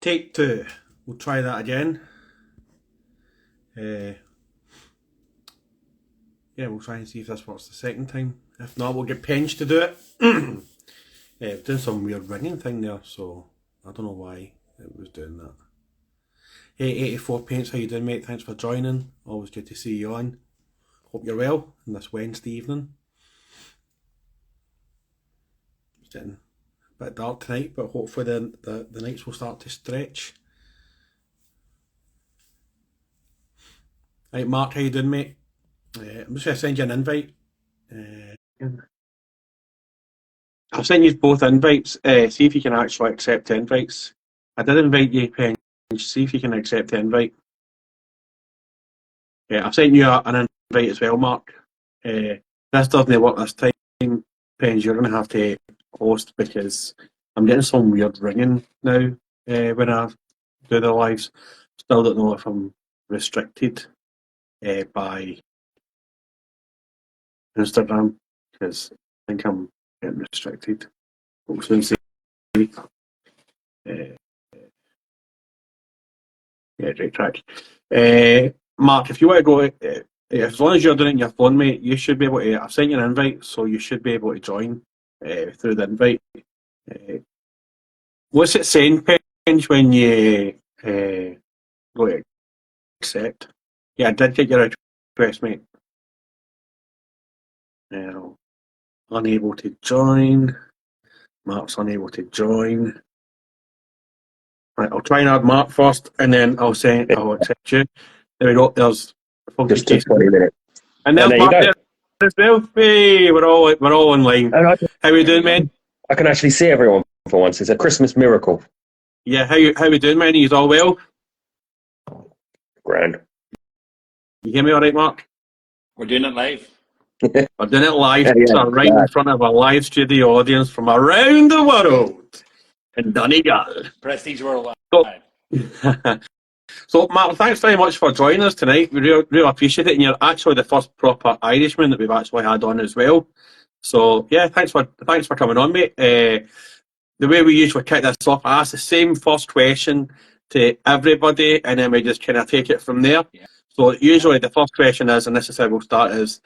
Take two. We'll try that again. Uh, yeah, we'll try and see if this works the second time. If not, we'll get Penge to do it. We're doing some weird ringing thing there, so I don't know why it was doing that. Hey, 84 Paints, how you doing, mate? Thanks for joining. Always good to see you on. Hope you're well on this Wednesday evening. It's getting a bit dark tonight, but hopefully the nights will start to stretch. Right, Mark, how you doing, mate? I'm just going to send you an invite. I'll send you both invites. See if you can actually accept the invites. I did invite you, Pen. See if you can accept the invite. Yeah, I've sent you an invite as well, Mark. This doesn't work this time, Pens. You're going to have to host because I'm getting some weird ringing now when I do the lives. Still don't know if I'm restricted by Instagram because I think I'm getting restricted. We'll soon see. Yeah, great track. Mark, if you want to go, as long as you're doing it on your phone, mate, you should be able to. I've sent you an invite, so you should be able to join through the invite. What's it saying, Penge, when you go to accept? Yeah, I did get your request, mate. Unable to join. Mark's unable to join. Right, I'll try and add Mark first, and then I'll accept you. There we go. There's just 20 minutes. and there's Mark there as well. Hey, we're all online. How are we doing, man? I can actually see everyone for once. It's a Christmas miracle. Yeah, how we doing, man? Are you all well? Grand. You hear me all right, Mark? We're doing it live. We're doing it live, so right in front of a live studio audience from around the world in Donegal. Prestige Worldwide. So, Mark, thanks very much for joining us tonight. We really appreciate it, and you're actually the first proper Irishman that we've actually had on as well. So, yeah, thanks for coming on, mate. The way we usually kick this off, I ask the same first question to everybody, and then we just kind of take it from there. Yeah. So, usually the first question is, and this is how we'll start, is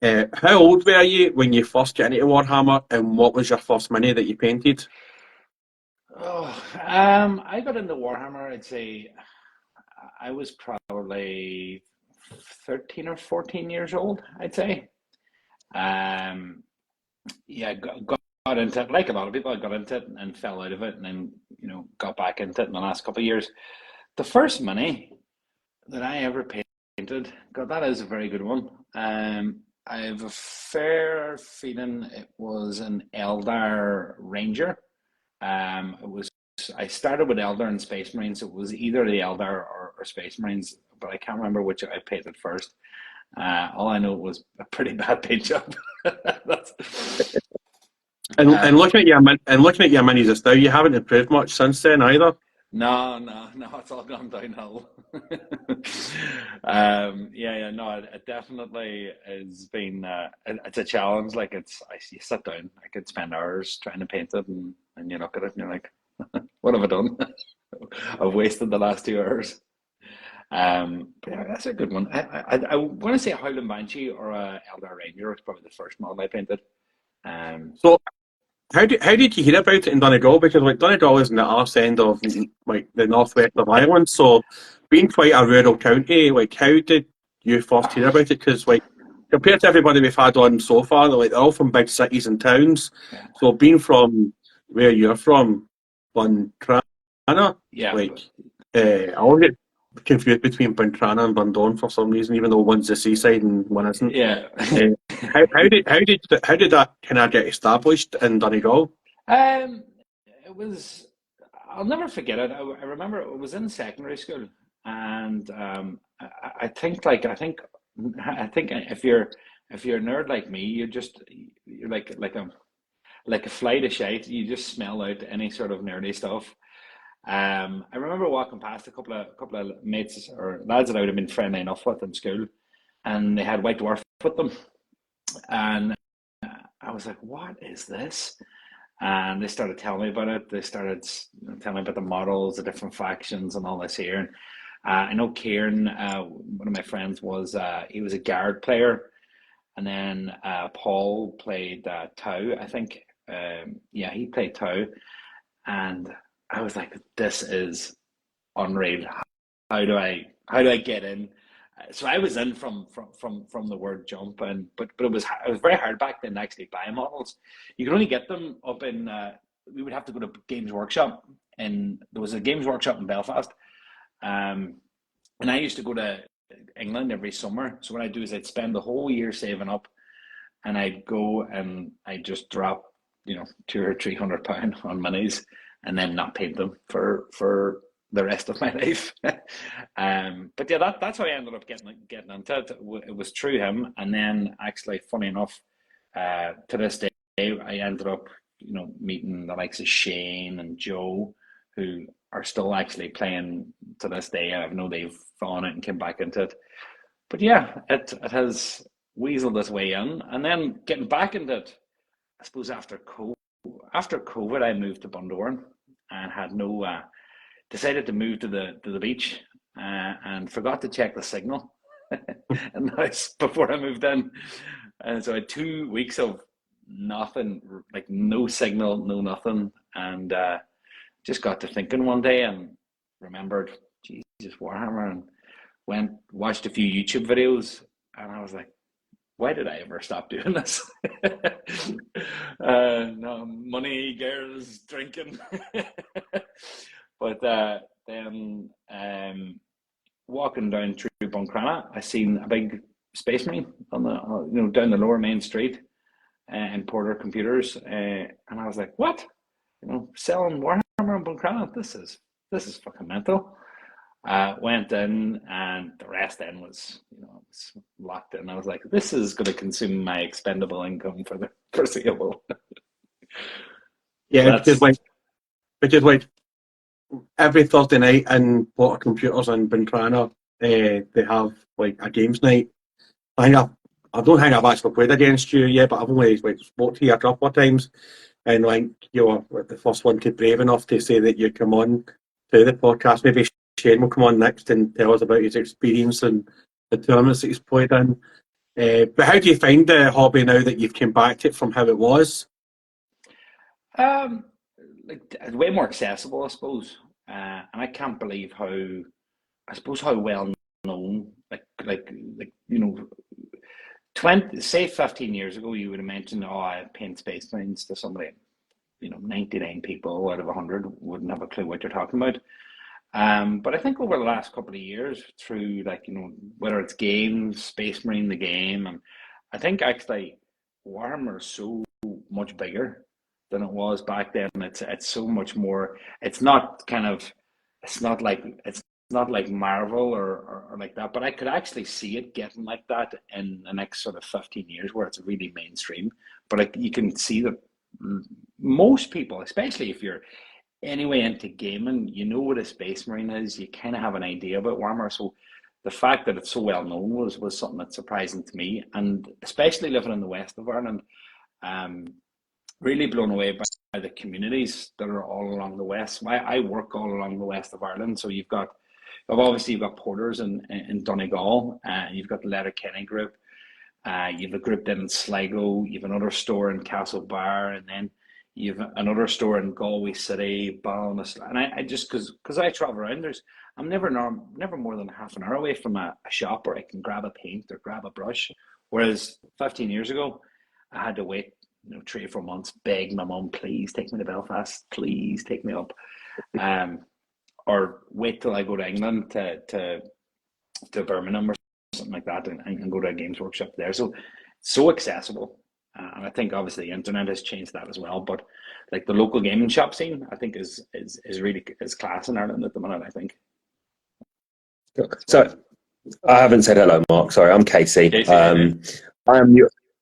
how old were you when you first got into Warhammer, and what was your first mini that you painted? I got into Warhammer, I'd say I was probably 13 or 14 years old, I'd say. Yeah, got into it, like a lot of people. I got into it and fell out of it, and then got back into it in the last couple of years. The first mini that I ever painted, God, that is a very good one. I have a fair feeling it was an Eldar Ranger. I started with Eldar and Space Marines. It was either the Eldar or Space Marines, but I can't remember which I painted first. All I know was a pretty bad paint job. And looking at your minis just now, you haven't improved much since then either. No, it's all gone downhill. No, it definitely has been. It's a challenge. Like you sit down, I could spend hours trying to paint it, and you look at it, and you're like, what have I done? I've wasted the last 2 hours. But yeah, that's a good one. I want to say a Howling Banshee or a Eldar Ranger was probably the first model I painted. So how did you hear about it in Donegal? Because Donegal is in the arse end of the northwest of Ireland, so being quite a rural county, how did you first hear about it? Because compared to everybody we've had on so far, they're all from big cities and towns. Yeah. So being from where you're from, Buntrana, I always get confused between Buntrana and Bundone for some reason, even though one's the seaside and one isn't. Yeah. How did that kind of get established in Donegal? It was. I'll never forget it. I remember it was in secondary school, and I think if you're a nerd like me, you're like a fly to shite. You just smell out any sort of nerdy stuff. I remember walking past a couple of mates or lads that I would have been friendly enough with in school, and they had White Dwarf with them, and I was like, "What is this?" and they started telling me about it. They started telling me about the models, the different factions, and all this here. And I know Kieran, one of my friends, he was a guard player, and then Paul played Tau, I think. Yeah, he played Tau, and I was like, "This is unreal. How do I get in?" So I was in from the word jump, and but it was very hard back then to actually buy models. You could only get them up in. We would have to go to Games Workshop, and there was a Games Workshop in Belfast. Um, and I used to go to England every summer. So what I'd do is I'd spend the whole year saving up, and I'd go and I'd just drop, £200 or £300 on minis, and then not paint them for the rest of my life. But yeah, that's how I ended up getting into it. It was through him, and then actually, funny enough, to this day, I ended up, meeting the likes of Shane and Joe, who are still actually playing to this day. I know they've gone it and came back into it. But yeah, it has weaseled its way in, and then getting back into it. I suppose after COVID, I moved to Bundoran and had no decided to move to the beach, and forgot to check the signal and that's before I moved in, and so I had 2 weeks of nothing, like no signal, no nothing, and just got to thinking one day and remembered Jesus Warhammer, and watched a few YouTube videos, and I was like, why did I ever stop doing this? No, money, girls, drinking. But then walking down through Buncrana, I seen a big Space Marine on the down the lower main street in Porter Computers, and I was like, what? Selling Warhammer in Buncrana? This is fucking mental. Went in, and the rest then was locked in. I was like, this is going to consume my expendable income for the foreseeable. Yeah, because every Thursday night in Porter Computers in Buncrana, they have like a games night. I don't think I've actually played against you yet, but I've only spoke to you a couple of times, and you were the first one to brave enough to say that you come on to the podcast. Maybe Shane will come on next and tell us about his experience and the tournaments that he's played in. But how do you find the hobby now that you've come back to it from how it was? Way more accessible, I suppose. And I can't believe how well known, 15 years ago, you would have mentioned, I paint Space Marines to somebody, 99 people out of 100 wouldn't have a clue what you're talking about. But I think over the last couple of years, through whether it's games, Space Marine, the game, and I think actually Warhammer is so much bigger than it was back then. It's so much more. It's not like Marvel or like that, but I could actually see it getting like that in the next sort of 15 years, where it's really mainstream. But you can see that most people, especially if you're anyway into gaming, what a Space Marine is. You kind of have an idea about Warhammer. So the fact that it's so well known was something that's surprising to me, and especially living in the west of Ireland, really blown away by the communities that are all along the west. I work all along the west of Ireland, so you've got porters in Donegal, you've got the Letterkenny group, you've a group then in Sligo, you've another store in Castlebar, and then you've another store in Galway City, Ballinasloe. And I just because I travel around, I'm never more than half an hour away from a shop where I can grab a paint or grab a brush. Whereas 15 years ago, I had to wait 3 or 4 months, beg my mum, please take me to Belfast, please take me up, or wait till I go to England to Birmingham or something like that, and go to a Games Workshop there. So accessible, and I think obviously the internet has changed that as well. But the local gaming shop scene, I think is really class in Ireland at the minute, I think. So I haven't said hello, Mark. Sorry, I'm Casey. Casey,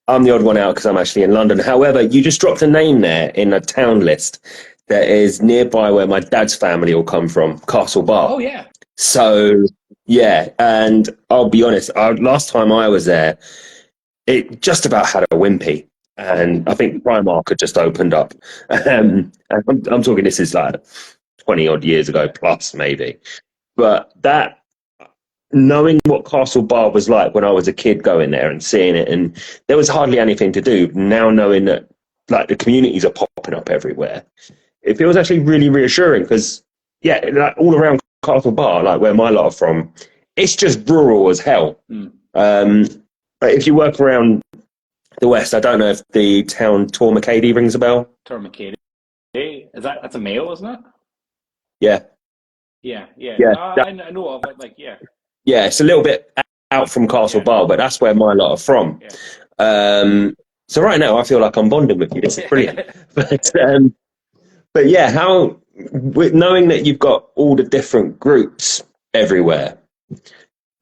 I'm the odd one out because I'm actually in London. However, you just dropped a name there in a town list that is nearby where my dad's family will come from, Castle Bar. Oh, yeah. So, yeah, and I'll be honest, last time I was there, it just about had a wimpy. and I think Primark had just opened up. And I'm talking, this is like 20 odd years ago plus maybe. But that, knowing what Castle Bar was like when I was a kid, going there and seeing it, and there was hardly anything to do. Now knowing that like the communities are popping up everywhere, it feels actually really reassuring, because yeah, like all around Castle Bar, like where my lot are from, it's just rural as hell. But if you work around the west, I don't know if the town Tormacady rings a bell. Tormacaday. That's a Mayo, isn't it? Yeah. Yeah. Yeah, I know of it. Like, yeah. Yeah, it's a little bit out from Castle Bar, but that's where my lot are from. Yeah. So right now I feel like I'm bonding with you. This is brilliant. But yeah, how, with knowing that you've got all the different groups everywhere,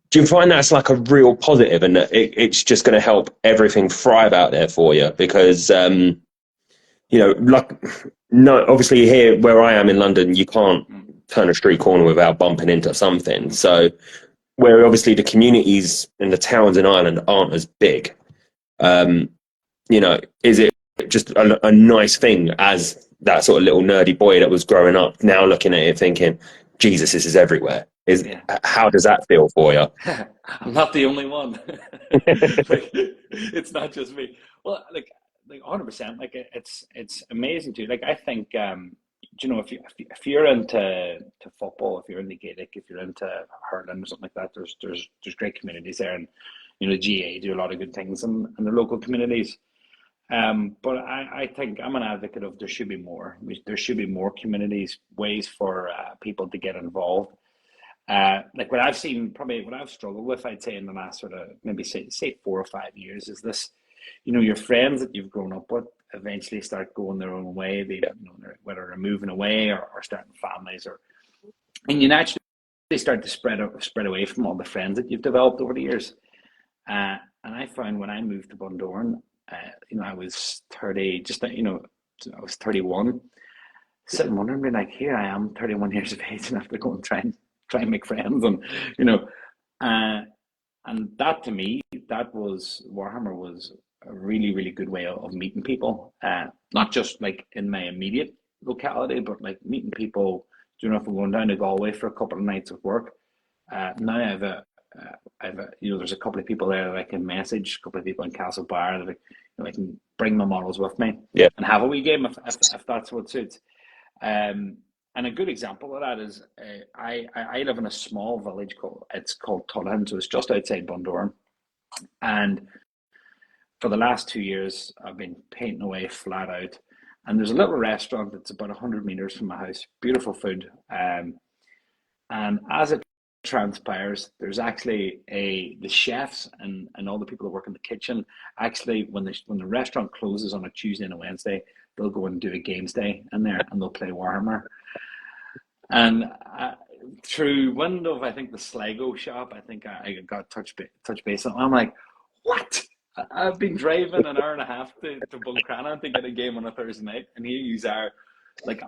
do you find that's like a real positive, and that it's just going to help everything thrive out there for you? Because you know, like, no, obviously here where I am in London, you can't turn a street corner without bumping into something. So where obviously the communities and the towns in Ireland aren't as big, you know, is it just a nice thing as that sort of little nerdy boy that was growing up, now looking at it thinking, Jesus, this is everywhere? How does that feel for you? I'm not the only one. Like, it's not just me. Well, like 100%. Like, it's amazing too. Like, I think, you know, if you're into football, if you're into Gaelic, if you're into hurling or something like that, there's great communities there, and you know, the GA do a lot of good things in the local communities. But I think I'm an advocate of there should be more. There should be more communities, ways for people to get involved. Like what I've seen, probably what I've struggled with, I'd say in the last sort of maybe say 4 or 5 years, is this, you know, your friends that you've grown up with eventually start going their own way. They, you know, whether they're moving away or starting families, and you naturally start to spread away from all the friends that you've developed over the years. And I found when I moved to Bundoran, you know, I was 30, you know, I was 31, sitting wondering, being like, here I am, 31 years of age, and I have to go and try and make friends, and you know, and that to me, Warhammer was a really good way of meeting people, not just like in my immediate locality, but like meeting people. You know, if I'm going down to Galway for a couple of nights of work, now you know, there's a couple of people there that I can message, a couple of people in Castle Bar that I can bring my models with me, and have a wee game if that's what suits. And a good example of that is I live in a small village called Tullahan, so it's just outside Bundoran, and for the last 2 years I've been painting away flat out, and there's a little restaurant that's about 100 meters from my house, beautiful food, and as it transpires, there's actually the chefs and all the people that work in the kitchen, actually when the restaurant closes on a Tuesday and a Wednesday, they'll go and do a games day in there, and they'll play Warhammer. And through one of, I think, the Sligo shop, I think I got touch base on. I'm like, what? I've been driving an hour and a half to Buncrana to get a game on a Thursday night, and here you are, like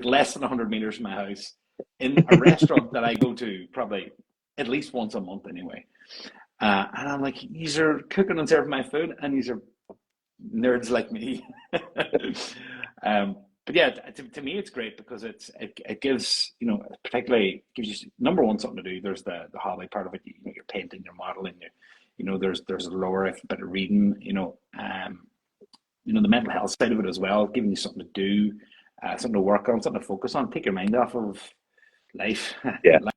less than 100 meters from my house, in a restaurant that I go to probably at least once a month anyway. And I'm like, these are cooking and serving my food, and these are nerds like me. But yeah, to me, it's great because it gives, you know, particularly gives you, number one, something to do. There's the hobby part of it. You know, you're painting, you're modeling, you know, there's a lower bit of reading, you know, the mental health side of it as well, giving you something to do, something to work on, something to focus on, take your mind off of life,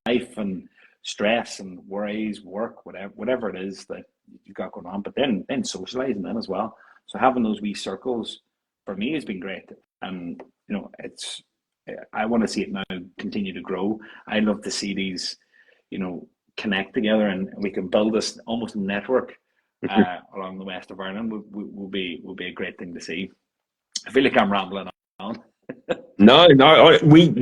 life and stress and worries, work, whatever it is that you've got going on. But then socializing then as well. So having those wee circles for me has been great, and you know, I want to see it now continue to grow. I love to see these, you know, connect together, and we can build this almost network along the west of Ireland. Will be a great thing to see. I feel like I'm rambling on. No, we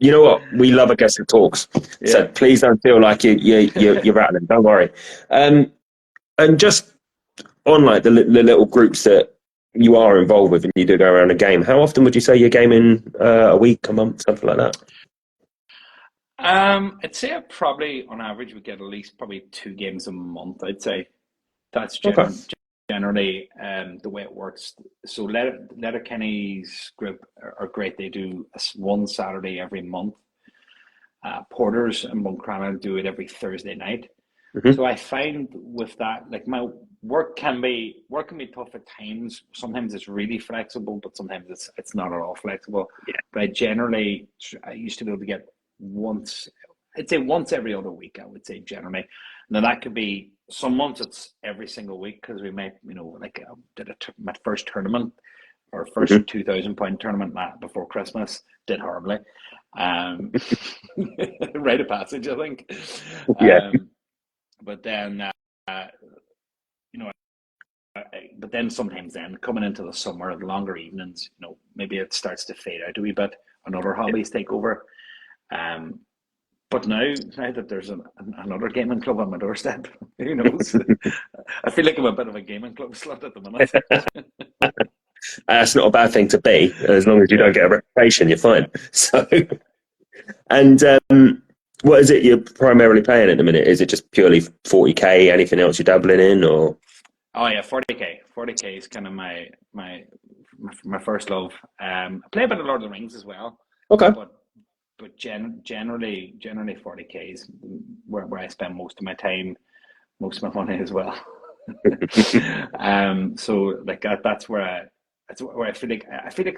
you know what? We love a guest that talks. Yeah. So please don't feel like you're rattling. Don't worry. And just on like the little groups that you are involved with and you do go around a game, how often would you say you're gaming? A week, a month, something like that? I'd say I probably on average would get at least probably 2 games a month. I'd say that's generally, the way it works, so Letterkenny's group are great. They do one Saturday every month. Porters and Buncrana do it every Thursday night. Mhm. So I find with that, like, my work can be tough at times. Sometimes it's really flexible, but sometimes it's not at all flexible. Yeah. But I used to be able to get once, I'd say once every other week, I would say generally. Now that could be, some months it's every single week, because we might, like, did my first tournament, or first Mhm. £2,000 tournament before Christmas, did horribly. Rite of passage, I think. Yeah. But then, you know, but then sometimes, then coming into the summer, the longer evenings, maybe it starts to fade out a wee bit, and other hobbies take over. Um, but now that there's another gaming club on my doorstep, who knows? I feel like I'm a bit of a gaming club slut at the minute. That's not a bad thing to be, as long as you Yeah. don't get a reputation, you're fine. So, and what is it you're primarily playing at the minute? Is it just purely 40k? Anything else you're dabbling in, or? Oh yeah, 40k. 40k is kind of my first love. I play a bit of Lord of the Rings as well, Okay. but generally 40k is where I spend most of my time, most of my money as well. So like that's where I feel like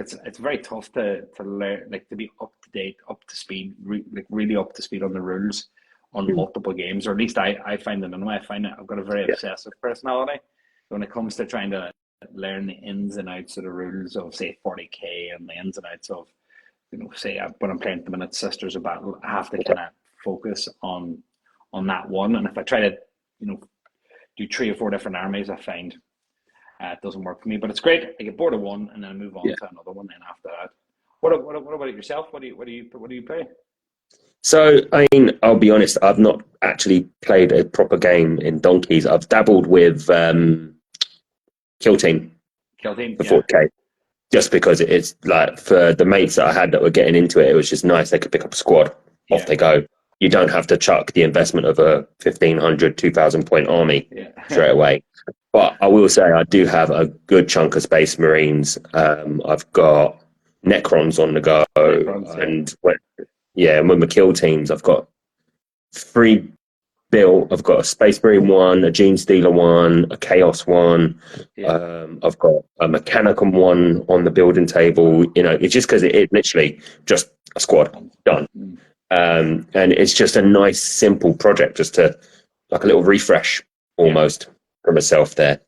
it's very tough to learn, like, to be up to date, up to speed, like really up to speed on the rules on multiple games, or at least I find it anyway. I find that I've got a very Yeah. obsessive personality when it comes to trying to learn the ins and outs of the rules of, say, 40k, and the ins and outs of, say, when I'm playing at the minute Sisters of Battle. I have to kind of focus on that one, and if I try to, do 3 or 4 different armies, I find it doesn't work for me. But it's great. I get bored of one, and then I move on Yeah. to another one. Then after that, what about yourself? What do you play? So, I mean, I'll be honest, I've not actually played a proper game in donkeys. I've dabbled with Kill Team Kill Team, for yeah, 40k, just because it's like, for the mates that I had that were getting into it, it was just nice. They could pick up a squad, off yeah, they go. You don't have to chuck the investment of a 1,500, 2,000 point army yeah, straight away. But I will say I do have a good chunk of Space Marines. I've got Necrons on the go, Necrons, yeah, and with my kill teams, I've got 3 built. I've got a Space Marine one, a Gene Stealer one, a Chaos one. yeah. I've got a Mechanicum one on the building table. It's just because it is literally just a squad done. Mm. And it's just a nice, simple project, just to, like, a little refresh Yeah. almost for myself there.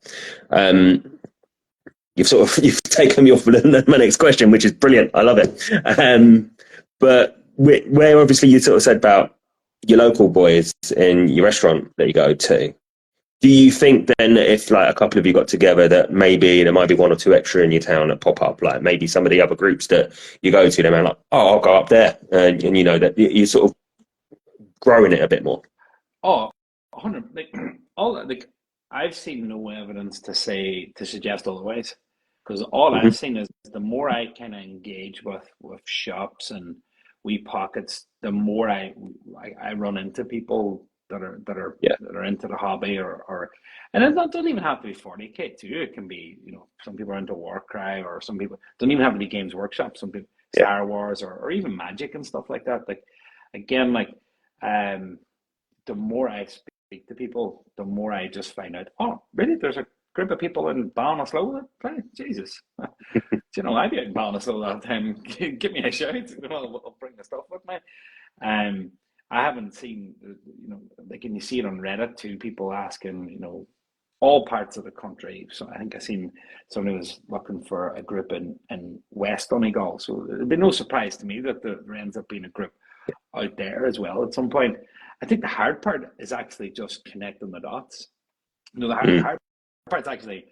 You've taken me off with my next question, which is brilliant. I love it. But where obviously you sort of said about your local boys in your restaurant that you go to, do you think then, if like a couple of you got together, that maybe there might be 1 or 2 extra in your town that pop up, like maybe some of the other groups that you go to, they're like, oh, I'll go up there, and that you're sort of growing it a bit more? Oh, 100. Like, I've seen no evidence to suggest otherwise, because all Hmm. I've seen is, the more I kind of engage with shops and wee pockets, the more I run into people Yeah, that are into the hobby, or and it doesn't even have to be 40k too. It can be, some people are into Warcry, or some people don't even have to be Games Workshop. Some people yeah, Star Wars, or even Magic and stuff like that. Like, again, like, the more I speak to people, the more I just find out, oh, really? There's a group of people in Ballinasloe that play? Jesus. I'd be out in Ballinasloe that time. Give me a shout. I'll bring the stuff with me. Um, I haven't seen, like, and you see it on Reddit too, people asking, all parts of the country. So I think I seen somebody was looking for a group in West Donegal. So it'd be no surprise to me that there ends up being a group out there as well at some point. I think the hard part is actually just connecting the dots. The mm, hard part's actually,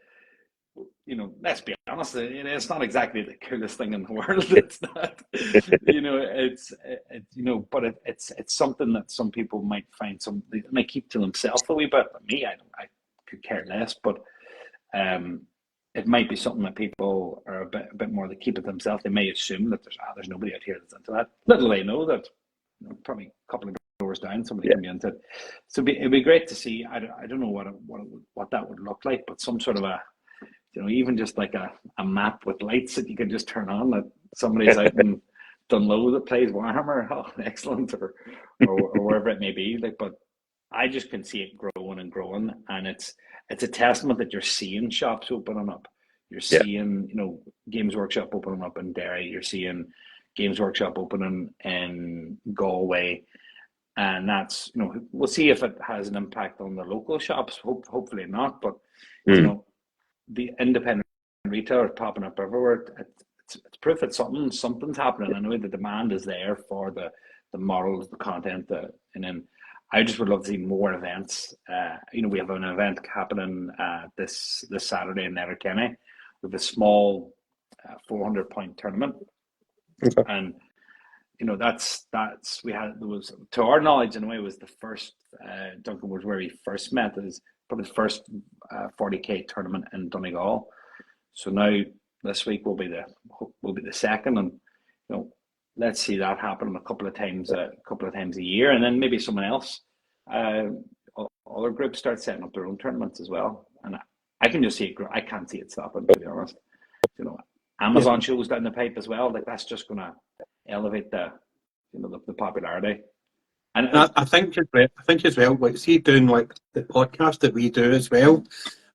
let's be honest, it's not exactly the coolest thing in the world. It's not, but it's something that some people might find, they might keep to themselves a wee bit. But me, I could care less. But it might be something that people are a bit more, that keep it themselves. They may assume that there's nobody out here that's into that. Little they know that, probably a couple of doors down, somebody Yeah. can be into it. So it'd be great to see. I don't know what that would look like, but some sort of a, even just like a map with lights that you can just turn on, that somebody's out in Dunlow that plays Warhammer. Oh, excellent, or wherever it may be. Like, but I just can see it growing and growing, and it's a testament that you're seeing shops opening up. You're Yeah. seeing, Games Workshop opening up in Derry. You're seeing Games Workshop opening in Galway, and that's, we'll see if it has an impact on the local shops. Hopefully not, but the independent retailers popping up everywhere. It's proof that something's happening. I know the demand is there for the models, the content, and then I just would love to see more events. We have an event happening this Saturday in Letterkenny with a small 400-point tournament, Okay. and that's there was, to our knowledge anyway, was the first Duncan was where he first met. It was probably the first 40K tournament in Donegal. So now this week will be the second, and let's see that happen a couple of times a year, and then maybe someone else, other groups start setting up their own tournaments as well. And I can just see it grow. I can't see it stopping, to be honest. Amazon shows down the pipe as well. Like, that's just going to elevate the popularity. And I think as well, like, see, doing like the podcast that we do as well,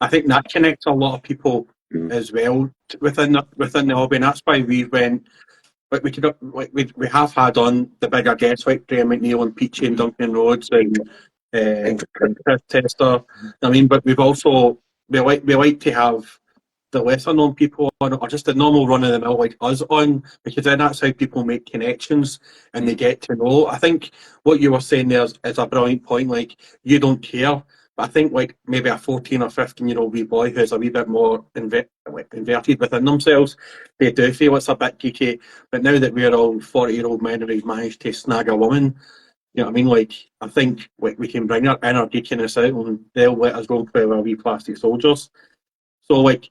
I think that connects a lot of people as well within the hobby, and that's why we went. Like, we have had on the bigger guests like Graham McNeil and Peachy and Duncan Rhodes and Chris Tester. I mean, but we like to have the lesser known people on, or just the normal run of the mill like us on, because then that's how people make connections and they get to know. I think what you were saying there is a brilliant point. Like, you don't care, but I think like maybe a 14 or 15-year-old wee boy who's a wee bit more inverted within themselves, they do feel it's a bit geeky. But now that we're all 40-year-old men and we've managed to snag a woman, you know what I mean? Like, I think we can bring our inner geekiness out and they'll let us go and play with our wee plastic soldiers. So, like,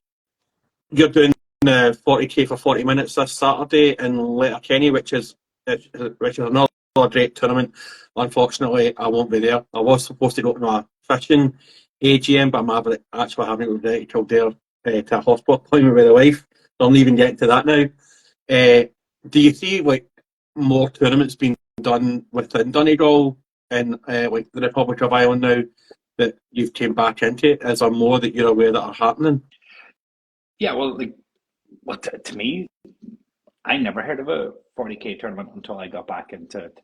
you're doing the 40K for 40 minutes this Saturday in Letterkenny, which is another great tournament. Unfortunately, I won't be there. I was supposed to go to a fishing AGM, but I'm actually having to go to Kildare to a hospital appointment with the wife. So I'm even getting to that now. Do you see like more tournaments being done within Donegal and like the Republic of Ireland now that you've came back into? Is there more that you're aware that are happening? Yeah, well, to me, I never heard of a 40K tournament until I got back into it,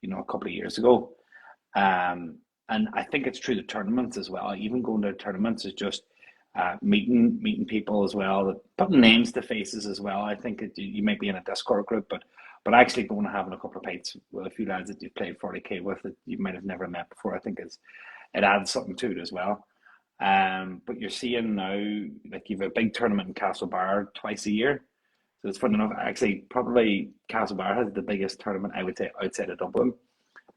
a couple of years ago. And I think it's through the tournaments as well. Even going to tournaments is just meeting people as well, putting names to faces as well. I think you might be in a Discord group, but actually going and having a couple of pints with a few lads that you played 40K with that you might have never met before, I think it adds something to it as well. But you're seeing now, like, you've a big tournament in Castlebar twice a year. So it's funny enough, actually, probably Castlebar has the biggest tournament, I would say, outside of Dublin,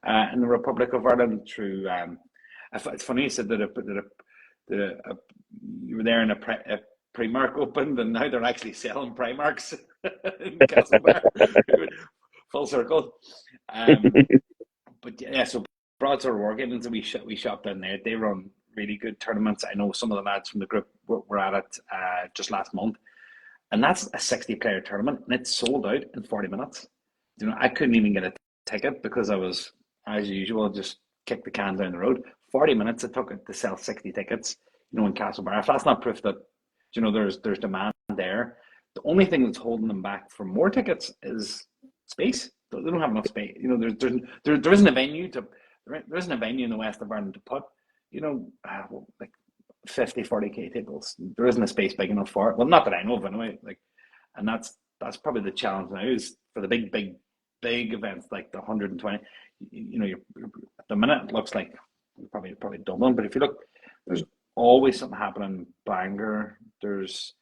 in the Republic of Ireland. Through, it's funny you said that you were there in a Primark opened, and now they're actually selling Primarks in Castlebar. Full circle. But yeah, so Broadsword Wargaming, we shop down there. They run really good tournaments. I know some of the lads from the group were at it just last month, and that's a 60-player tournament, and it's sold out in 40 minutes. I couldn't even get a ticket because I was, as usual, just kicked the can down the road. 40 minutes it took it to sell 60 tickets, in Castlebar. If that's not proof that, there's demand there. The only thing that's holding them back for more tickets is space. They don't have enough space. There isn't a venue there isn't a venue in the west of Ireland to put, like 50, 40K tables. There isn't a space big enough for it. Well, not that I know of anyway. And that's probably the challenge now, is for the big events like the 120. You're, at the minute it looks like probably Dublin, but if you look, there's always something happening in Bangor. There's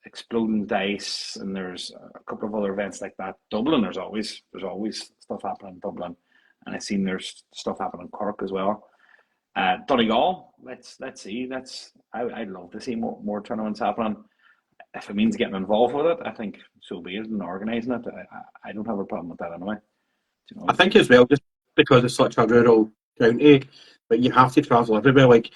Exploding Dice, and there's a couple of other events like that. Dublin, there's always stuff happening in Dublin, and I've seen there's stuff happening in Cork as well. Donegal, let's see. I'd love to see more tournaments happening. If it means getting involved with it, I think so be it, and organising it. I don't have a problem with that anyway. I think as well, because it's such a rural county, but you have to travel everywhere. Like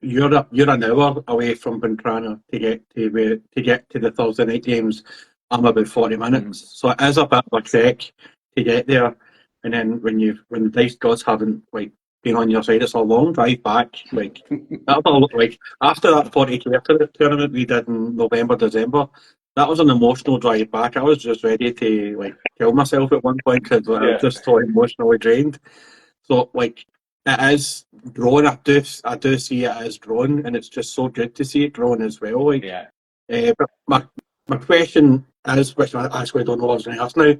you're an hour away from Buntrana to get to the Thursday night games. I'm about 40 minutes, so it is a bit of a trek to get there. And then when the dice gods haven't like been on your side, it's a long drive back. Like after that 40K tournament we did in November, December, that was an emotional drive back. I was just ready to like kill myself at one point because I was just so emotionally drained. So like it is growing. I do see it as growing, and it's just so good to see it growing as well. Like, but my question is, which I actually don't know what I was going to ask now.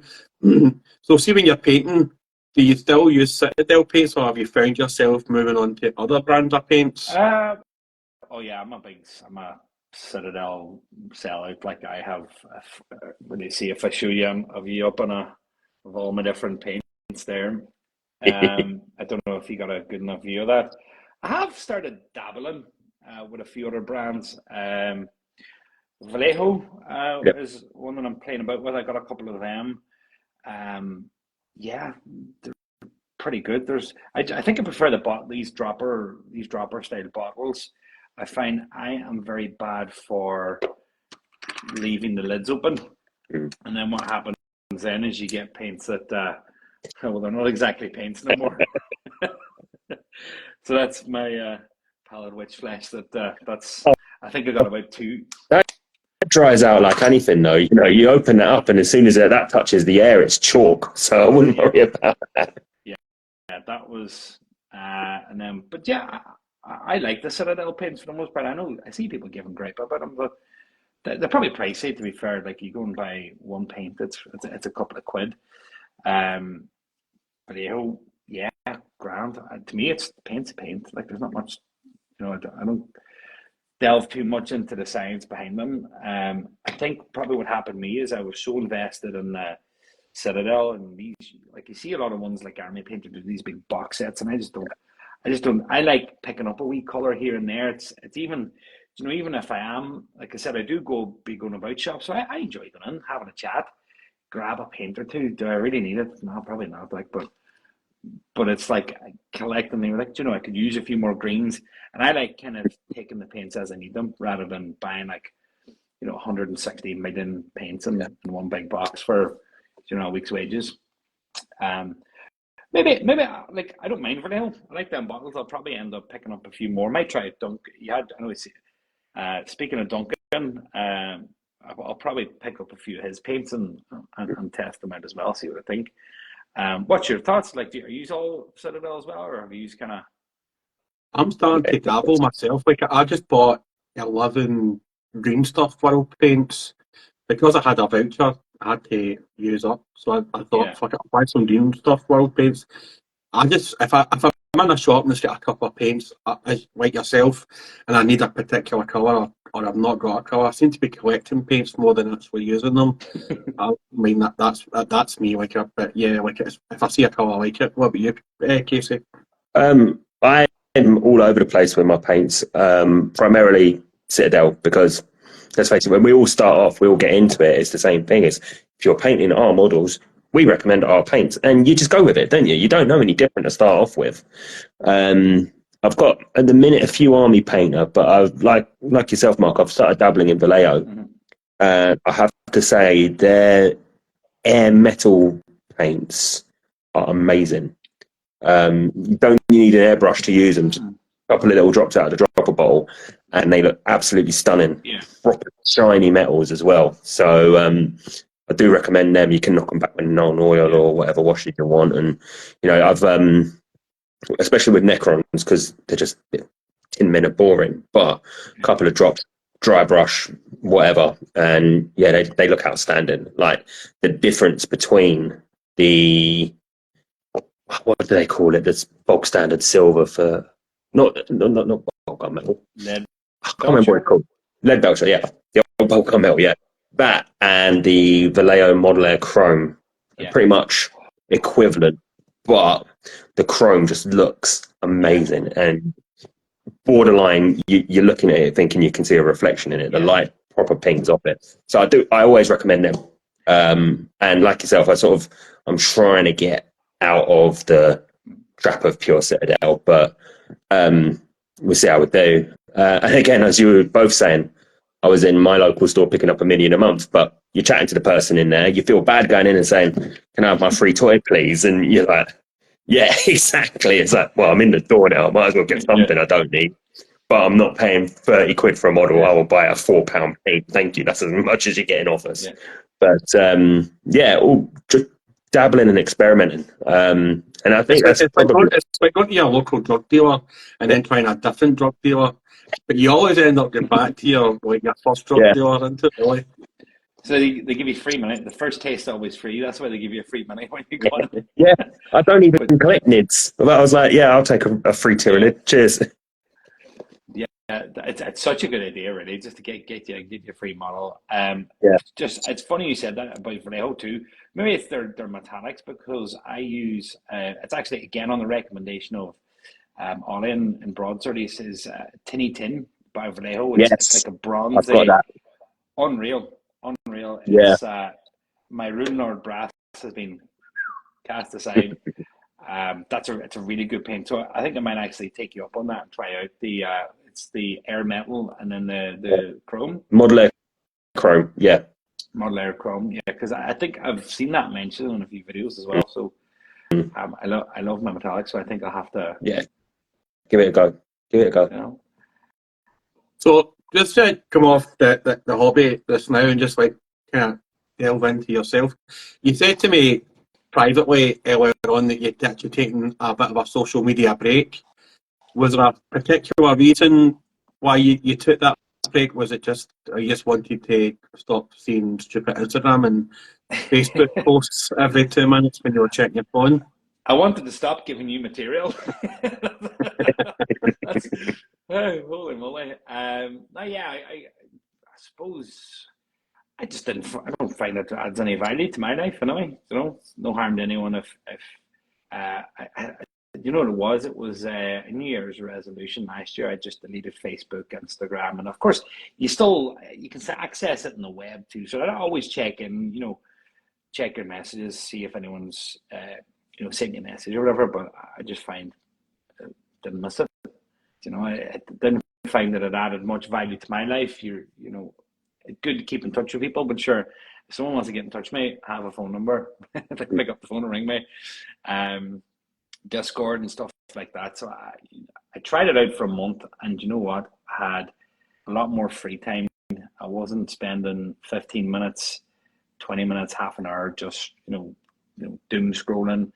So, see when you're painting, do you still use Citadel paints, or have you found yourself moving on to other brands of paints? Oh yeah, I'm a Citadel sellout. Like I have, when you see if I show you a view up on of all my different paints there. I don't know if you got a good enough view of that. I have started dabbling with a few other brands. Vallejo is one that I'm playing about with. I got a couple of them. Yeah, they're pretty good. I think I prefer these dropper style bottles. I find I am very bad for leaving the lids open, and then what happens then is you get paints that well, they're not exactly paints no more. So that's my pallid witch flesh. That's I think I got about 2. That dries out like anything, though. You open that up, and as soon as that touches the air, it's chalk. So I wouldn't worry about that. Yeah, that was, and then, but yeah, I like the Citadel paints for the most part. I see people giving gripe about them, but they're probably pricey. To be fair, like you go and buy one paint, it's a couple of quid. But yeah, grand. To me, it's paint's a paint. Like there's not much, I don't delve too much into the science behind them. I think probably what happened to me is I was so invested in the Citadel and these, like you see a lot of ones like Army Painter do these big box sets, and I just don't. I like picking up a wee color here and there. It's even, even if I am, like I said, I do be going about shops, so I enjoy going in, having a chat, grab a paint or two. Do I really need it? No, probably not. Like, but it's like collecting. They were like, I could use a few more greens, and I like kind of taking the paints as I need them rather than buying 160 million paints in one big box for a week's wages. Maybe like I don't mind Vallejo. I like them bottles. I'll probably end up picking up a few more. Might try Duncan. Speaking of Duncan, I'll probably pick up a few of his paints and test them out as well. See what I think. What's your thoughts? Like, are you all Citadel as well, or have you kind of? I'm starting to dabble myself. Like, I just bought 11 green stuff world paints because I had a voucher. I had to use up, so I thought, fuck it, I'll buy some green stuff world paints. If I'm in a shop and there's got a couple of paints, like yourself, and I need a particular colour, or I've not got a colour, I seem to be collecting paints more than actually using them. I mean, that's me. Like, but yeah, like if I see a colour, I like it. What about you, Casey? I'm all over the place with my paints, primarily Citadel, because let's face it, when we all start off, we all get into it. It's the same thing. If you're painting our models, we recommend our paints, and you just go with it, don't you? You don't know any different to start off with. I've got at the minute a few Army Painter, but I've like yourself, Mark. I've started dabbling in Vallejo. I have to say their air metal paints are amazing. You need an airbrush to use them. Just a couple of little drops out of the dropper bottle, and they look absolutely stunning. Yeah, proper shiny metals as well. So I do recommend them. You can knock them back with non-oil or whatever wash you want, and I've especially with Necrons, because they're just tin men are boring, but a couple of drops, dry brush, whatever, and yeah, they look outstanding. Like the difference between the, what do they call it? That's bulk standard silver for not bulk metal. lead. I can't remember what it's called. Lead belcher, yeah. The old bulk metal, yeah. That and the Vallejo Model Air Chrome are pretty much equivalent, but the chrome just looks amazing, and borderline you're looking at it thinking you can see a reflection in it. The light proper pings off it. So I always recommend them. And like yourself, I'm trying to get out of the strap of pure Citadel, but we'll see how we do. And again, as you were both saying, I was in my local store picking up 1 million a month, but you're chatting to the person in there, you feel bad going in and saying, "Can I have my free toy, please?" And you're like, yeah, exactly. It's like, well, I'm in the door now. I might as well get something I don't need. But I'm not paying 30 quid for a model. Yeah. I will buy a £4 paint. Thank you. That's as much as you're getting off us. Yeah. But all just dabbling and experimenting. And I think it's like going to your local drug dealer and then trying a different drug dealer. But you always end up going back to your first drug dealer, isn't it, really? So they give you free money. The first taste is always free. That's why they give you free money when you go in. Yeah, I don't even collect NIDs. I was like, yeah, I'll take a free Tyranid. Cheers. Yeah, it's such a good idea, really, just to get you a free model. Just it's funny you said that about Vallejo too. Maybe it's their metallics, because I use it's actually again on the recommendation of Ollie in Broadsword. He says Tinny Tin by Vallejo. It's like a bronze. I've got that. Unreal. Yeah. It's my Rune Lord brass has been cast aside. It's a really good paint. So I think I might actually take you up on that and try out the it's the air metal and then the chrome. Model Air Chrome, yeah. Model Air Chrome, yeah, because I think I've seen that mentioned in a few videos as well. So I love my metallic, so I think I'll have to give it a go. You know? So just to come off the hobby just now and just like kind of delve into yourself. You said to me privately earlier on that you'd actually taken a bit of a social media break. Was there a particular reason why you took that break? Was it just you just wanted to stop seeing stupid Instagram and Facebook posts every 2 minutes when you were checking your phone? I wanted to stop giving you material. Holy moly! I suppose I just didn't. I don't find it adds any value to my life anyway. You know, no harm to anyone if you know what it was? It was a New Year's resolution last year. I just deleted Facebook, Instagram, and of course, you can access it in the web too. So I always check in. Check your messages, see if anyone's sent you a message or whatever. But I just find didn't miss it. I didn't find that it added much value to my life. It's good to keep in touch with people, but sure, if someone wants to get in touch with me, I have a phone number. They can pick up the phone and ring me. Discord and stuff like that. So I tried it out for a month, and you know what? I had a lot more free time. I wasn't spending 15 minutes, 20 minutes, half an hour just doom scrolling.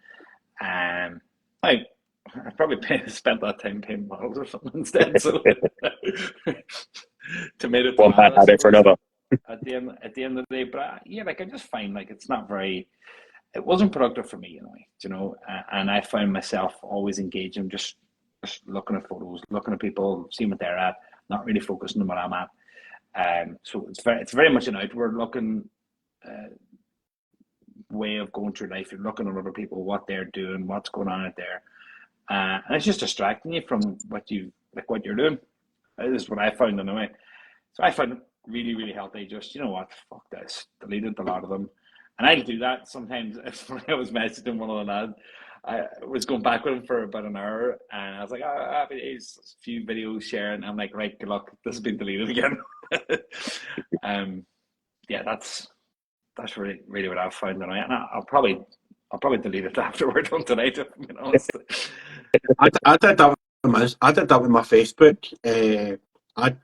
I probably spent that time paying models or something instead. So tomato one bad habit for another. At the end of the day, but I just find it's not very. It wasn't productive for me, and I found myself always engaging, just looking at photos, looking at people, seeing what they're at, not really focusing on what I'm at. So it's very much an outward looking way of going through life. You're looking at other people, what they're doing, what's going on out there. And it's just distracting you from what you're doing. This is what I found anyway. So I found it really, really healthy. Just, fuck this. Deleted a lot of them. And I'll do that sometimes. When I was messaging one of the lads, I was going back with him for about an hour, and I was like, happy days, a few videos sharing. I'm like, right, good luck. This has been deleted again. That's really, really what I've found anyway. And I'll probably delete it after we're done tonight, to be honest. I did that with my Facebook. I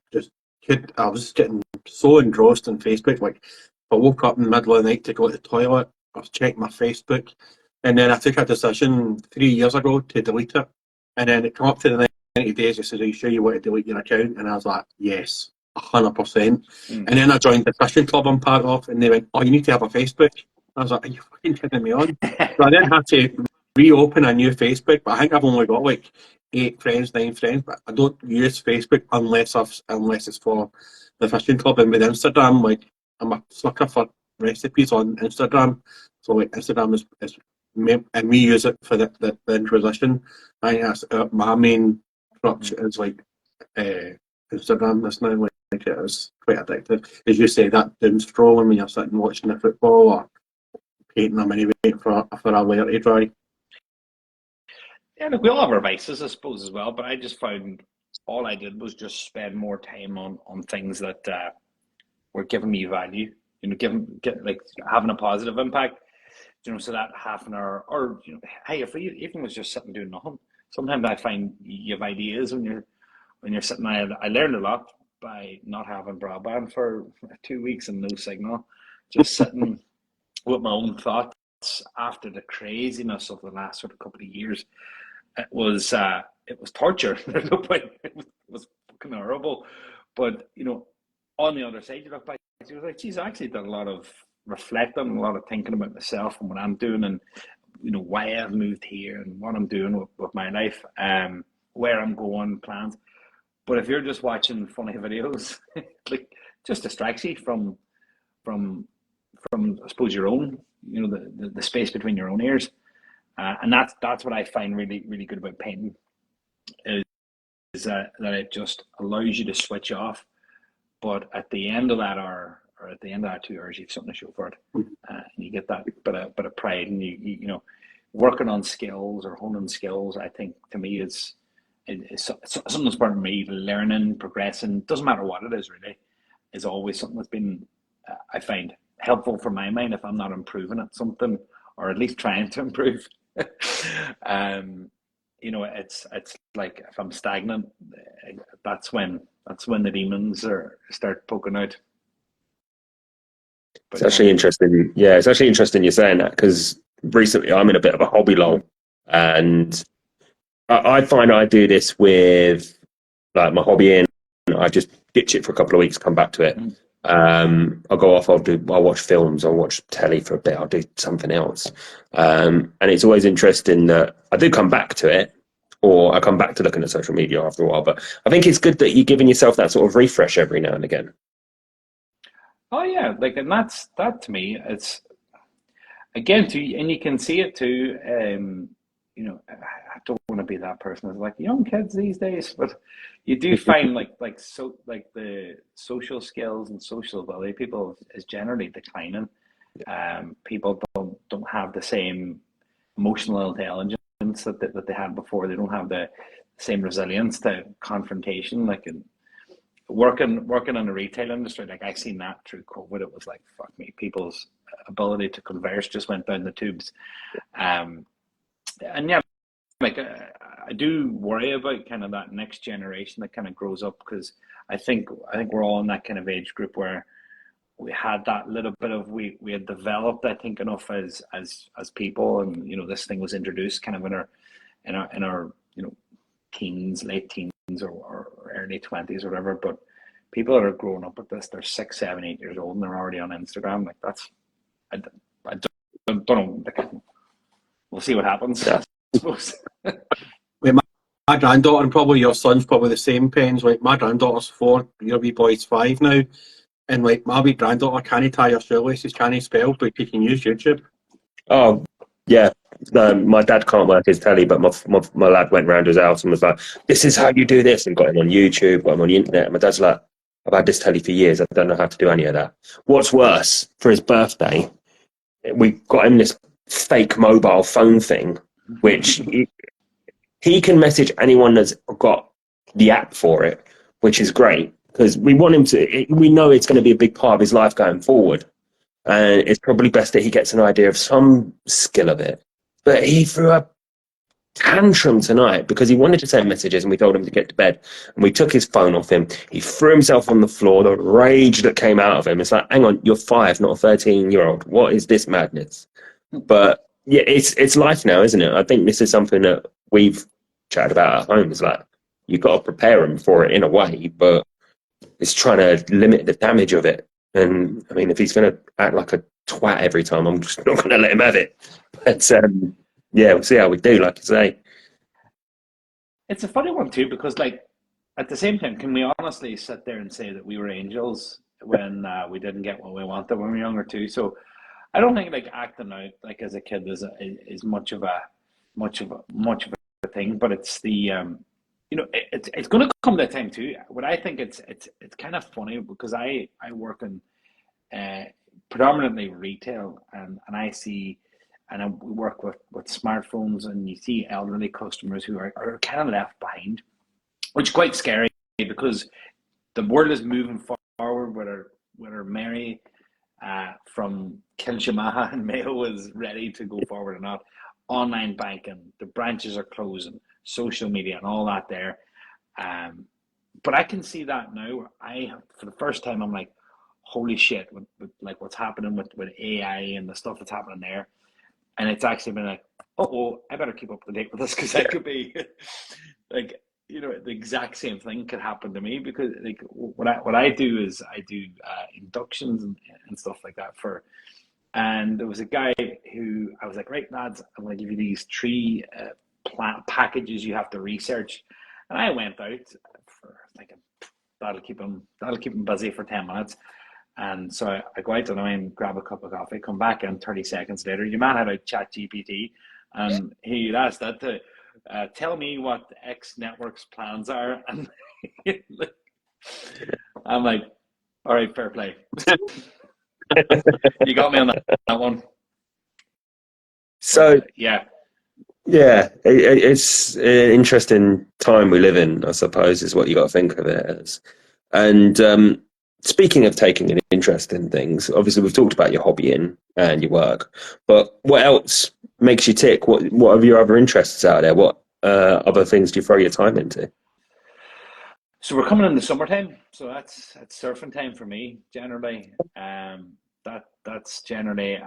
was getting so engrossed in Facebook. Like, I woke up in the middle of the night to go to the toilet. I was checking my Facebook, and then I took a decision 3 years ago to delete it. And then it came up to the 90 days. It said, "Are you sure you want to delete your account?" And I was like, "Yes, 100%." And then I joined the fishing club I'm part of, and they went, "Oh, you need to have a Facebook." I was like, "Are you fucking kidding me on?" So I then had to reopen a new Facebook, but I think I've only got like 8 friends, 9 friends, but I don't use Facebook unless it's for the fishing club. And with Instagram, like, I'm a sucker for recipes on Instagram, so like Instagram is and we use it for the Inquisition. I think that's my main crutch is like Instagram. This now, like it is quite addictive, as you say, that doom scrolling when you're sitting watching the football or painting them anyway for a layer to dry. Yeah, look, we all have our vices, I suppose, as well. But I just found all I did was just spend more time on things that were giving me value. Like having a positive impact. So that half an hour, or hey, if we even was just sitting doing nothing. Sometimes I find you have ideas when you're sitting. I learned a lot by not having broadband for 2 weeks and no signal, just sitting with my own thoughts after the craziness of the last sort of couple of years. It was torture. There's no point. It was fucking horrible. But on the other side, you look back, you was like, geez, I actually did a lot of reflecting, a lot of thinking about myself and what I'm doing, and why I've moved here and what I'm doing with my life, where I'm going, plans. But if you're just watching funny videos, like just distracts you from I suppose your own, the space between your own ears, and that's what I find really really good about painting is that it just allows you to switch off. But at the end of that hour, or at the end of that 2 hours, you've something to show for it, and you get that bit of pride, and you working on skills or honing skills. I think to me is something that's part of me. Learning, progressing, doesn't matter what it is really, is always something that's been I find helpful for my mind if I'm not improving at something, or at least trying to improve. It's like if I'm stagnant, that's when the demons start poking out. It's actually interesting. Yeah, it's actually interesting you're saying that, because recently I'm in a bit of a hobby lull, and I find I do this with like my hobby in. I just ditch it for a couple of weeks, come back to it. I'll go off. I'll watch films. I'll watch telly for a bit. I'll do something else. And it's always interesting that I do come back to it, or I come back to looking at social media after a while. But I think it's good that you're giving yourself that sort of refresh every now and again. Oh yeah, like, and that to me, it's again too, and you can see it too. I don't want to be that person that's like young kids these days, but you do find like the social skills and social ability people is generally declining. People don't have the same emotional intelligence that they had before. They don't have the same resilience to confrontation. Like working in the retail industry, like I seen that through COVID. It was like, fuck me, people's ability to converse just went down the tubes. And yeah, like I do worry about kind of that next generation that kind of grows up, because I think we're all in that kind of age group where we had that little bit of we had developed, I think, enough as people, and this thing was introduced kind of in our teens, late teens, or early 20s or whatever. But people that are growing up with this, they're 6, 7, 8 years old and they're already on Instagram. Like that's I don't know. Like, we'll see what happens. Yeah. I suppose. Wait, my granddaughter, and probably your son's probably the same, Pens. Like my granddaughter's 4, your wee boy's 5 now, and like my wee granddaughter can't tie her shoelaces, can't spell, but he can use YouTube. Oh, yeah. My dad can't work his telly, but my lad went round his house and was like, "This is how you do this," and got him on YouTube, got him on the internet. And my dad's like, "I've had this telly for years. I don't know how to do any of that." What's worse, for his birthday, we got him this fake mobile phone thing, which he can message anyone that's got the app for it, which is great, because we want him to. We know it's going to be a big part of his life going forward. And it's probably best that he gets an idea of some skill of it. But he threw a tantrum tonight because he wanted to send messages, and we told him to get to bed. And we took his phone off him. He threw himself on the floor. The rage that came out of him. It's like, hang on, you're 5, not a 13-year-old. What is this madness? But yeah, it's life now, isn't it? I think this is something that we've chatted about at home. It's like, you've got to prepare him for it in a way, but it's trying to limit the damage of it. And I mean, if he's going to act like a twat every time, I'm just not going to let him have it. But yeah, we'll see how we do, like you say. It's a funny one too, because like at the same time, can we honestly sit there and say that we were angels when we didn't get what we wanted when we were younger too? So I don't think like acting out like as a kid is much of a thing, but it's the it's going to come that time too. What I think it's kind of funny, because I work in predominantly retail, and I see and I work with smartphones, and you see elderly customers who are kind of left behind, which is quite scary because the world is moving forward, whether Mary from Kilshamaha and Mayo is ready to go forward or not. Online banking, the branches are closing, social media and all that there. But I can see that now. For the first time, I'm like, holy shit, with like what's happening with AI and the stuff that's happening there. And it's actually been like, I better keep up to date with this, because I could be like, the exact same thing could happen to me, because like what I do is I do inductions and stuff like that and there was a guy who I was like, right, lads, I'm going to give you these 3 packages you have to research. And I went out for thinking that'll keep him busy for 10 minutes. And so I go out and grab a cup of coffee, come back, and 30 seconds later, your man had a chat GPT, and he'd asked that to tell me what X Network's plans are. And I'm like, all right, fair play. You got me on that one. So yeah, it's an interesting time we live in, I suppose, is what you got to think of it as. And speaking of taking an interest in things, obviously we've talked about your hobbying and your work, but what else makes you tick? What are your other interests out there? What other things do you throw your time into? So we're coming in the summertime, so that's surfing time for me generally. That's generally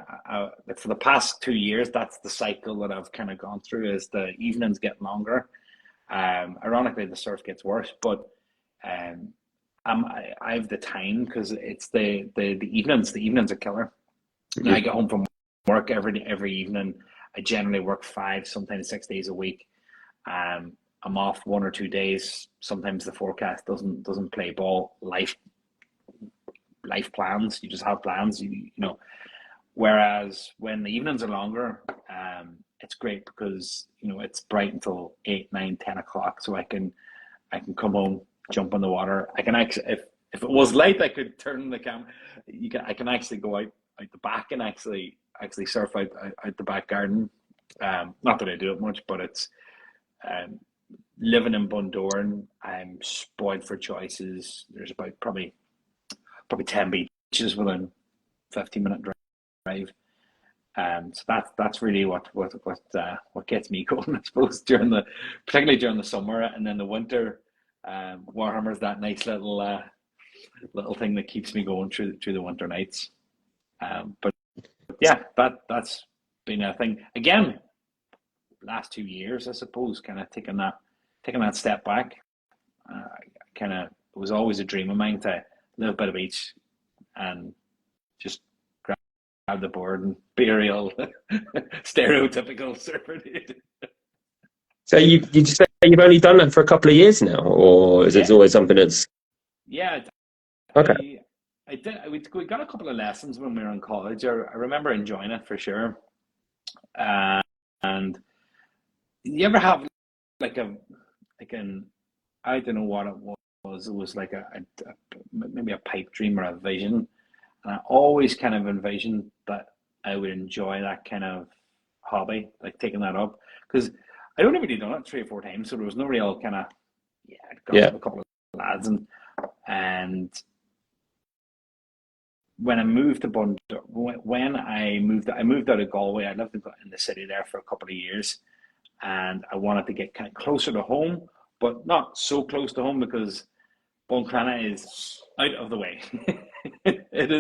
like for the past 2 years, that's the cycle that I've kind of gone through. Is the evenings get longer. Ironically, the surf gets worse, but I have the time, because it's the evenings. The evenings are killer. Mm-hmm. I get home from work every evening. I generally work 5, sometimes 6 days a week. I'm off 1 or 2 days. Sometimes the forecast doesn't play ball. Life plans. You just have plans. You know. Whereas when the evenings are longer, it's great because it's bright until 8, 9, 10 o'clock. So I can come home, jump in the water. I can actually, if it was late, I could turn the camera. I can actually go out the back and actually surf out the back garden. Not that I do it much, but it's living in Bundoran. I'm spoiled for choices. There's about probably 10 beaches within 15-minute drive. So that's really what gets me going, I suppose, particularly during the summer, and then the winter. Warhammer's that nice little thing that keeps me going through the winter nights. But yeah, that's been a thing. Again, last 2 years, I suppose, kind of taking that step back. It was always a dream of mine to live by the beach and just grab the board and be a real stereotypical surfer dude. So you just say you've only done that for a couple of years now, or is it always something that's... Yeah. Okay. I did. We got a couple of lessons when we were in college. I remember enjoying it for sure. And you ever have like an I don't know what it was. It was like maybe a pipe dream or a vision. And I always kind of envisioned that I would enjoy that kind of hobby, like taking that up, because I'd only really done it 3 or 4 times, so there was no real kind of I'd got with a couple of lads, and when I moved to I moved out of Galway. I lived in the city there for a couple of years, and I wanted to get kind of closer to home, but not so close to home because Buncrana is out of the way. It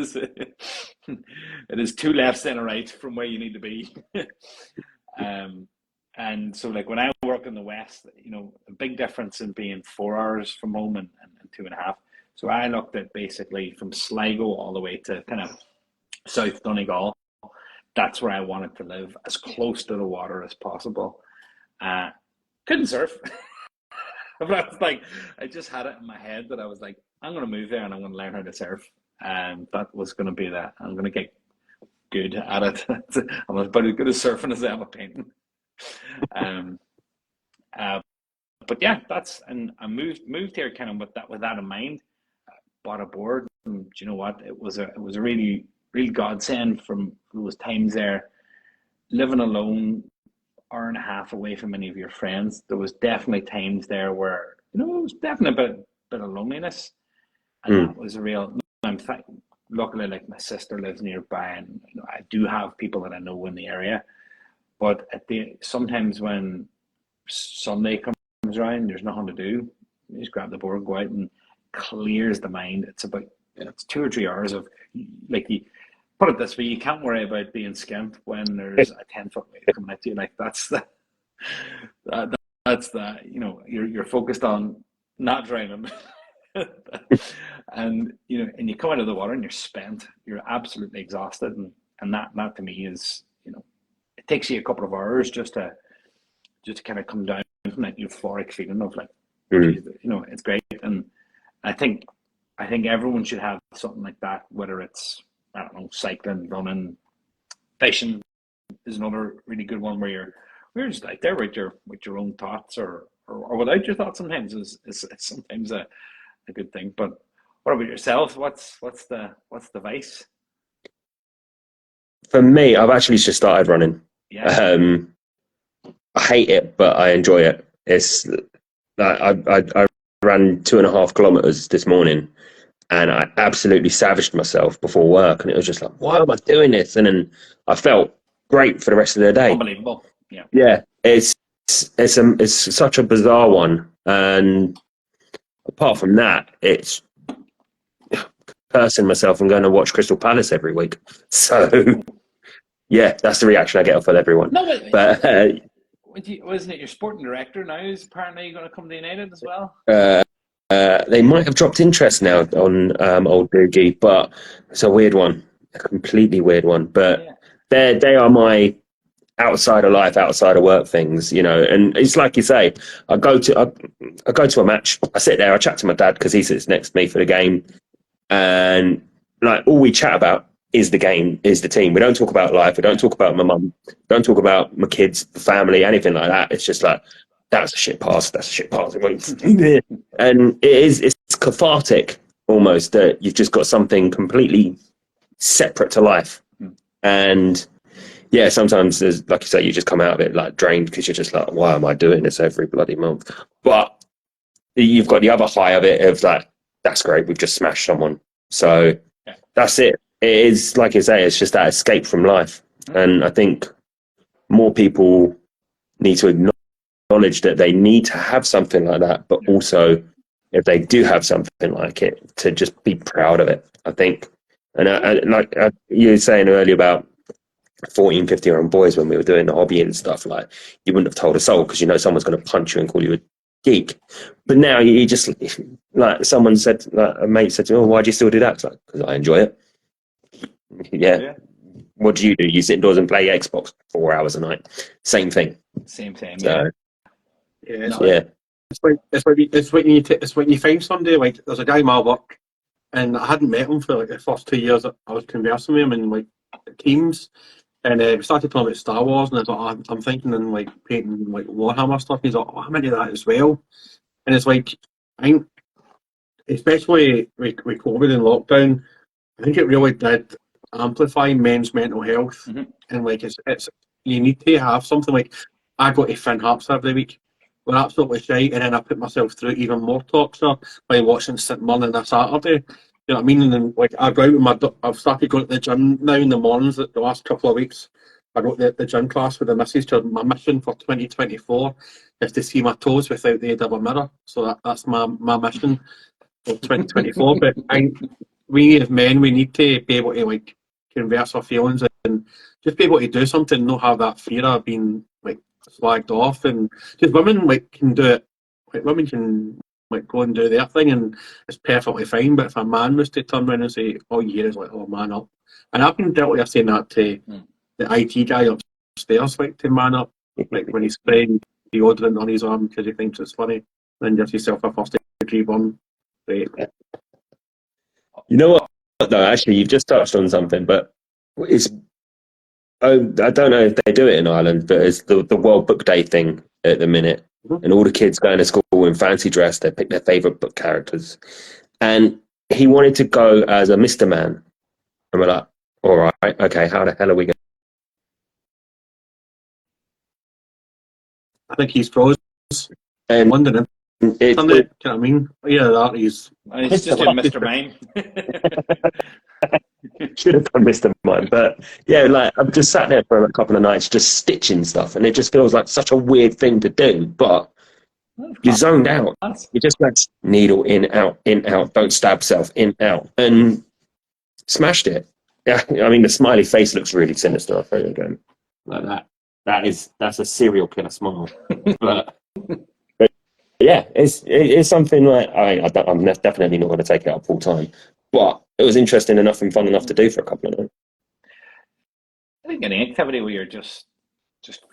is 2 lefts and a right from where you need to be. And so like when I work in the west, a big difference in being 4 hours from home and 2.5. So I looked at basically from Sligo all the way to kind of South Donegal. That's where I wanted to live, as close to the water as possible. Couldn't surf. But I was like, I just had it in my head that I was like, I'm going to move there and I'm going to learn how to surf. And that was going to be that. I'm going to get good at it. I'm about as good at surfing as I am at painting. But yeah, and I moved here kind of with that in mind. Bought a board, and do you know what? It was a really, real godsend. From those times there, living alone, hour and a half away from any of your friends, there was definitely times there where, it was definitely a bit of loneliness. And Mm. that was a real, luckily, like my sister lives nearby, and I do have people that I know in the area. But sometimes when Sunday comes around, there's nothing to do. You just grab the board, go out, and clears the mind. It's 2 or 3 hours of, like, you put it this way, you can't worry about being skint when there's a 10-foot wave coming at you. Like, that, that's the, you're focused on not drowning. And you come out of the water and you're spent, you're absolutely exhausted, and that to me is, it takes you a couple of hours just to kind of come down from that euphoric feeling of like, Mm. geez, it's great. And I think everyone should have something like that, whether it's, I don't know, cycling, running, fishing is another really good one, where you're just out there with your own thoughts, or without your thoughts. Sometimes is sometimes a good thing. But what about yourself? What's the vice? For me, I've actually just started running. Yeah. I hate it, but I enjoy it. It's I ran 2.5 kilometers this morning, and I absolutely savaged myself before work, and it was just like, why am I doing this? And then I felt great for the rest of the day. Unbelievable. Yeah. Yeah, it's such a bizarre one, and apart from that, it's cursing myself and going to watch Crystal Palace every week. So yeah, that's the reaction I get off with everyone. No, But wasn't it your sporting director now is apparently going to come to United as well? they might have dropped interest now on old Doogie, but it's a weird one, a completely weird one. But they are my outside of life, outside of work things, And it's like you say, I go to a match, I sit there, I chat to my dad because he sits next to me for the game, and like all we chat about is the game, is the team. We don't talk about life. We don't talk about my mum. Don't talk about my kids, the family, anything like that. It's just like, that's a shit pass. That's a shit pass. And it's cathartic almost that you've just got something completely separate to life. And yeah, sometimes there's, like you say, you just come out of it like drained because you're just like, why am I doing this every bloody month? But you've got the other high of it of like, that's great. We've just smashed someone. So that's it. It is, like you say, it's just that escape from life. And I think more people need to acknowledge that they need to have something like that, but also if they do have something like it, to just be proud of it, I think. And you were saying earlier about 14, 15-year-old boys when we were doing the hobby and stuff, like, you wouldn't have told a soul because someone's going to punch you and call you a geek. But now you just, like someone said, like a mate said to me, oh, why do you still do that? It's like, because I enjoy it. Yeah. What do? You sit indoors and play Xbox 4 hours a night. Same thing. Same thing. So, yeah. It's when you find somebody, like, there's a guy in my work, and I hadn't met him for like the first 2 years. I was conversing with him in like Teams, and we started talking about Star Wars, and I thought, I'm thinking in like painting like Warhammer stuff. He's like, oh, I'm into that as well. And it's like, I think, especially with COVID and lockdown, I think it really did amplify men's mental health. And like, it's you need to have something. Like, I go to Finn Harps every week. We're absolutely shite, and then I put myself through even more torture by watching St Mirren on a Saturday. You know what I mean? And then, like, I go out with I've started going to the gym now in the mornings. The last couple of weeks, I got the gym class with the missus. My mission for 2024 is to see my toes without the aid of a mirror. So that's my mission for 2024. But we as men, we need to be able to like converse our feelings and just be able to do something, not have that fear of being like slagged off. And just women like can do it. Like, women can like go and do their thing, and it's perfectly fine. But if a man was to turn around and say, all you hear is like, oh, man up. And I've been guilty of saying that to the IT guy upstairs, like, to man up, like when he's spraying deodorant on his arm because he thinks it's funny, and gives yourself a first degree burn. Great. you know what, though, actually, you've just touched on something, but it's, I don't know if they do it in Ireland, but it's the World Book Day thing at the minute. And all the kids going to school in fancy dress, they pick their favourite book characters. And he wanted to go as a Mr. Man. And we're like, all right, okay, how the hell are we going I think he's froze. And London it, internet, you know what I mean? Yeah, that he's... He's just doing Mr. Mime. should have done Mr. Mime, but yeah, like I've just sat there for a couple of nights just stitching stuff, and it just feels like such a weird thing to do, but you're zoned out. You just like needle in, out, don't stab self, in, out, and smashed it. Yeah, I mean the smiley face looks really sinister. I'll tell you again. Like that's a serial killer smile. but yeah, it's something like I'm definitely not going to take it up full time, but it was interesting enough and fun enough to do for a couple of nights. I think any activity where you're just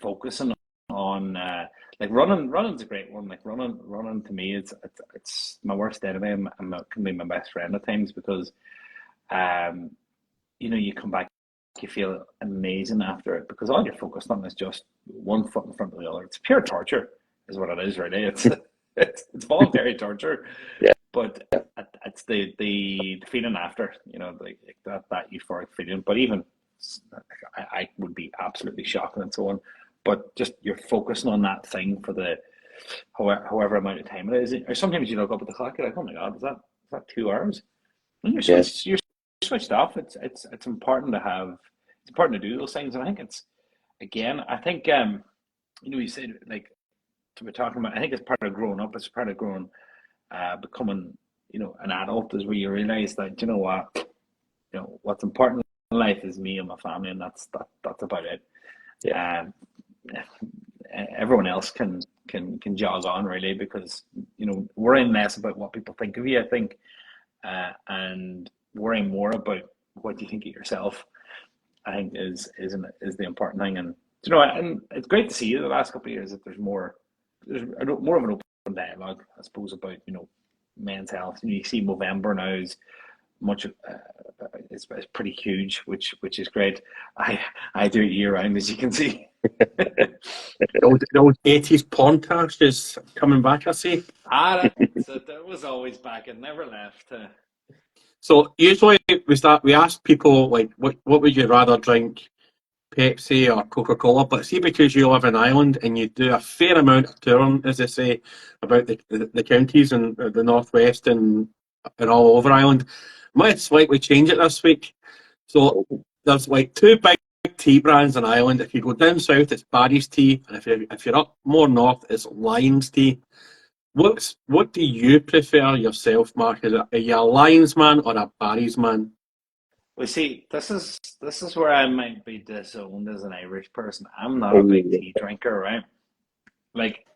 focusing on like running's a great one. Like running to me, it's my worst enemy. Can be my best friend at times because you come back, you feel amazing after it because all you're focused on is just one foot in front of the other. It's pure torture, is what it is, really. It's voluntary torture, yeah. But it's the feeling after, like that euphoric feeling. But even I would be absolutely shocked and so on. But just you're focusing on that thing for the however amount of time it is. Or sometimes you look up at the clock, you're like, oh my God, is that 2 hours? And you're switched off. It's important to have. It's important to do those things, and I think it's you said like we're talking about. I think it's part of growing up. It's part of growing, becoming an adult is where you realize that what's important in life is me and my family, and that's about it. Yeah. Everyone else can jog on really because worrying less about what people think of you, I think, and worrying more about what you think of yourself, I think is the important thing. And and it's great to see the last couple of years that there's more of an open dialogue, I suppose, about men's health. You see Movember now is much it's pretty huge, which is great. I do it year round, as you can see. the old 80s porntage is coming back, I see. That was always back. It never left. So usually we ask people like, what would you rather drink, Pepsi or Coca-Cola? But see, because you live in Ireland and you do a fair amount of touring, as they say, about the counties and the northwest and all over Ireland, might slightly change it this week. So there's like 2 big tea brands in Ireland. If you go down south, it's Barry's tea, and if you're up more north, it's Lion's tea. What do you prefer yourself, Mark? Are you a Lions man or a Barry's man? Well, see, this is where I might be disowned as an Irish person. I'm not a big tea drinker, right? Like,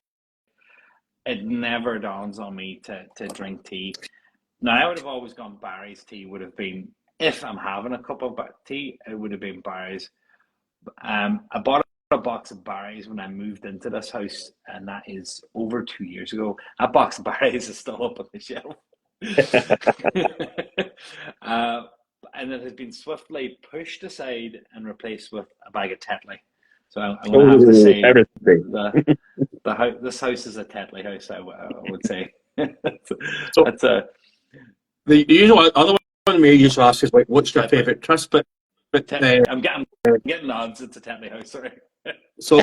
it never dawns on me to drink tea. Now, I would have always gone Barry's tea. Would have been, if I'm having a cup of tea, it would have been Barry's. I bought a box of Barry's when I moved into this house, and that is over 2 years ago. That box of Barry's is still up on the shelf. And it has been swiftly pushed aside and replaced with a bag of Tetley. So I'm going to have to say this house is a Tetley house, I would say. The usual other one we usually ask is like, what's your favourite crisp? But I'm getting nods. It's a Tetley house, sorry. So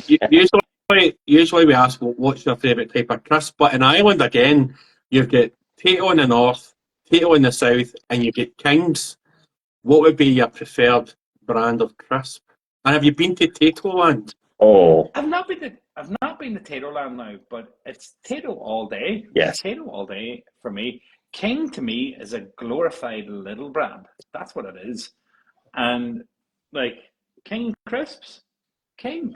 usually we ask, well, what's your favourite type of crisp? But in Ireland, again, you've got Tayto in the north, Tayto in the south, and you get King's. What would be your preferred brand of crisp? And have you been to Tayto Land? Oh, I've not been to Tayto Land now, but it's Tayto all day. Yes, Tayto all day for me. King to me is a glorified little brand. That's what it is. And like King crisps, King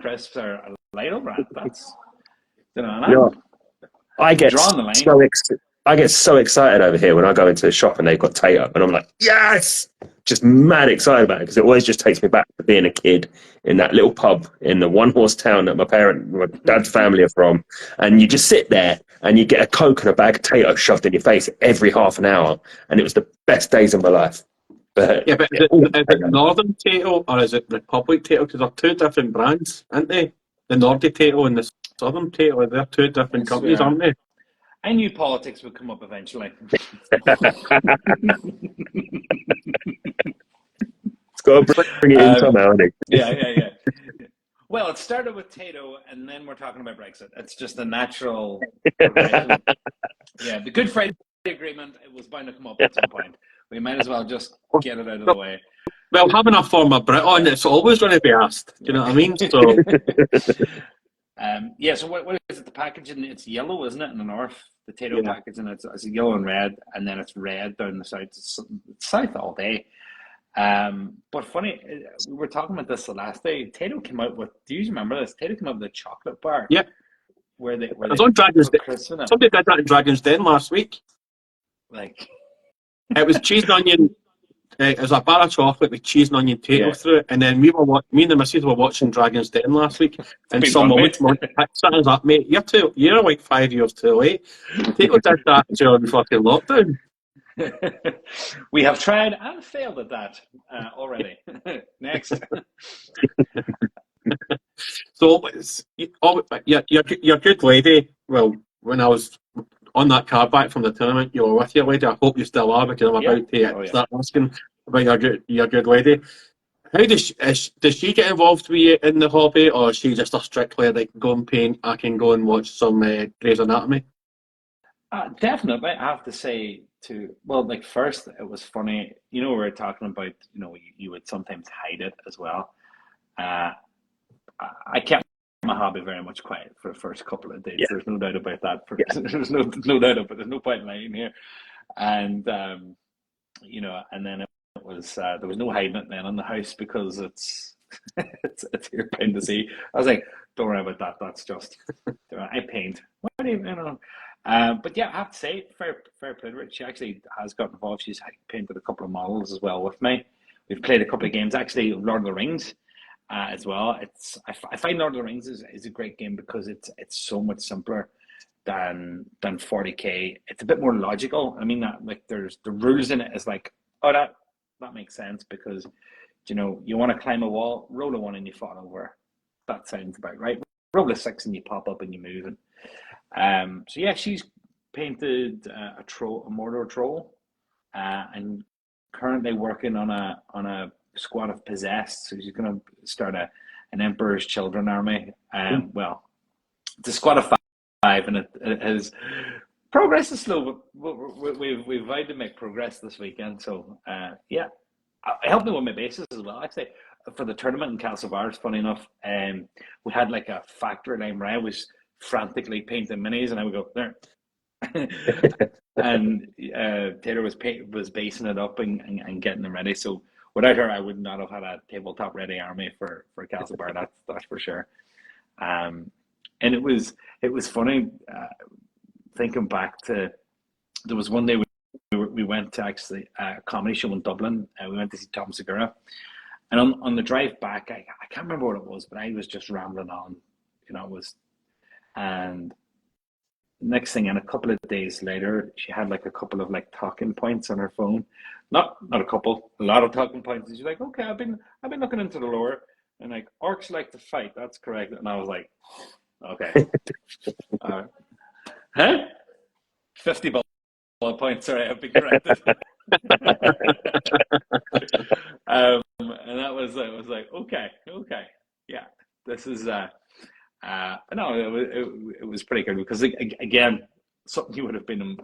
crisps are a little brand. That's I get so excited over here when I go into the shop and they've got Tayto, and I'm like, yes, just mad excited about it because it always just takes me back to being a kid in that little pub in the one-horse town that my dad's family are from, and you just sit there and you get a Coke and a bag of Tayto shoved in your face every half an hour, and it was the best days of my life. But is it Northern Tayto or is it Republic Tayto? Because they're 2 different brands, aren't they? The Nordic Tayto and the Southern Tayto, they're 2 different companies, aren't they? I knew politics would come up eventually. It's got to bring it in somehow, hasn't it? Yeah. Well, it started with Tato, and then we're talking about Brexit. It's just a natural progression. Yeah, the Good Friday Agreement, it was bound to come up at some point. We might as well just get it out of the way. Well, having a former Brit on, it's always going to be asked. Do you know what I mean? So, yeah. So what is it? The packaging? It's yellow, isn't it? In the north, the Tato packaging, it's yellow and red, and then it's red down the south. It's south all day. But funny, we were talking about this the last day. Tato came out with. Do you remember this? Tato came out with a chocolate bar. yeah. Where they I was on Dragon's Den. Somebody did that in Dragon's Den last week. Like, it was cheese and onion. It was a bar of chocolate with cheese and onion Tato through it. And then me and the missus were watching Dragon's Den last week, and some woman picked us up, mate. You're like 5 years too late. Tato did that during fucking lockdown. We have tried and failed at that already. Next. So, your good lady. Well, when I was on that car back from the tournament, you were with your lady. I hope you still are, because I'm about to start asking about your good lady. How does she get involved with you in the hobby, or is she just a strictly like go and paint? I can go and watch some Grey's Anatomy. Definitely, I have to say like first it was funny. We were talking about you would sometimes hide it as well. I kept my hobby very much quiet for the first couple of days. There's no doubt about that. There's no doubt about it. There's no point in lying here. And and then it was there was no hiding it then in the house, because it's your pain to see. I was like, don't worry about that. That's just I paint. What do you know? But yeah, I have to say, fair play to her. She actually has got involved. She's painted a couple of models as well with me. We've played a couple of games, actually, Lord of the Rings. As well, I find Lord of the Rings is a great game because it's so much simpler than 40k. It's a bit more logical. I mean that, like, there's the rules in it is like, oh, that makes sense, because you want to climb a wall, roll a 1 and you fall over. That sounds about right. Roll a 6 and you pop up and you move. And so yeah, she's painted a Mordor troll, and currently working on a squad of possessed. So she's going to start an Emperor's Children army. Well, it's a squad of 5, and it has progress is slow, but we've vowed to make progress this weekend. So yeah, I helped me with my bases as well. Actually, for the tournament in Castlebar, funny enough, we had like a factory line where I was frantically painting minis, and I would go there. And Taylor was basing it up and getting them ready. So without her, I would not have had a tabletop ready army for Castlebar. That's for sure. And it was funny thinking back to, there was one day we went to actually a comedy show in Dublin. We went to see Tom Segura, and on the drive back, I can't remember what it was, but I was just rambling on. And next thing, and a couple of days later, she had like a couple of like talking points on her phone. Not a couple, a lot of talking points. And she's like, okay, I've been looking into the lore, and like, orcs like to fight. That's correct. And I was like, okay. Huh? 50 bullet points. Sorry, I've been corrected. And that was like, okay, yeah, this is it was pretty good, because again, something you would have been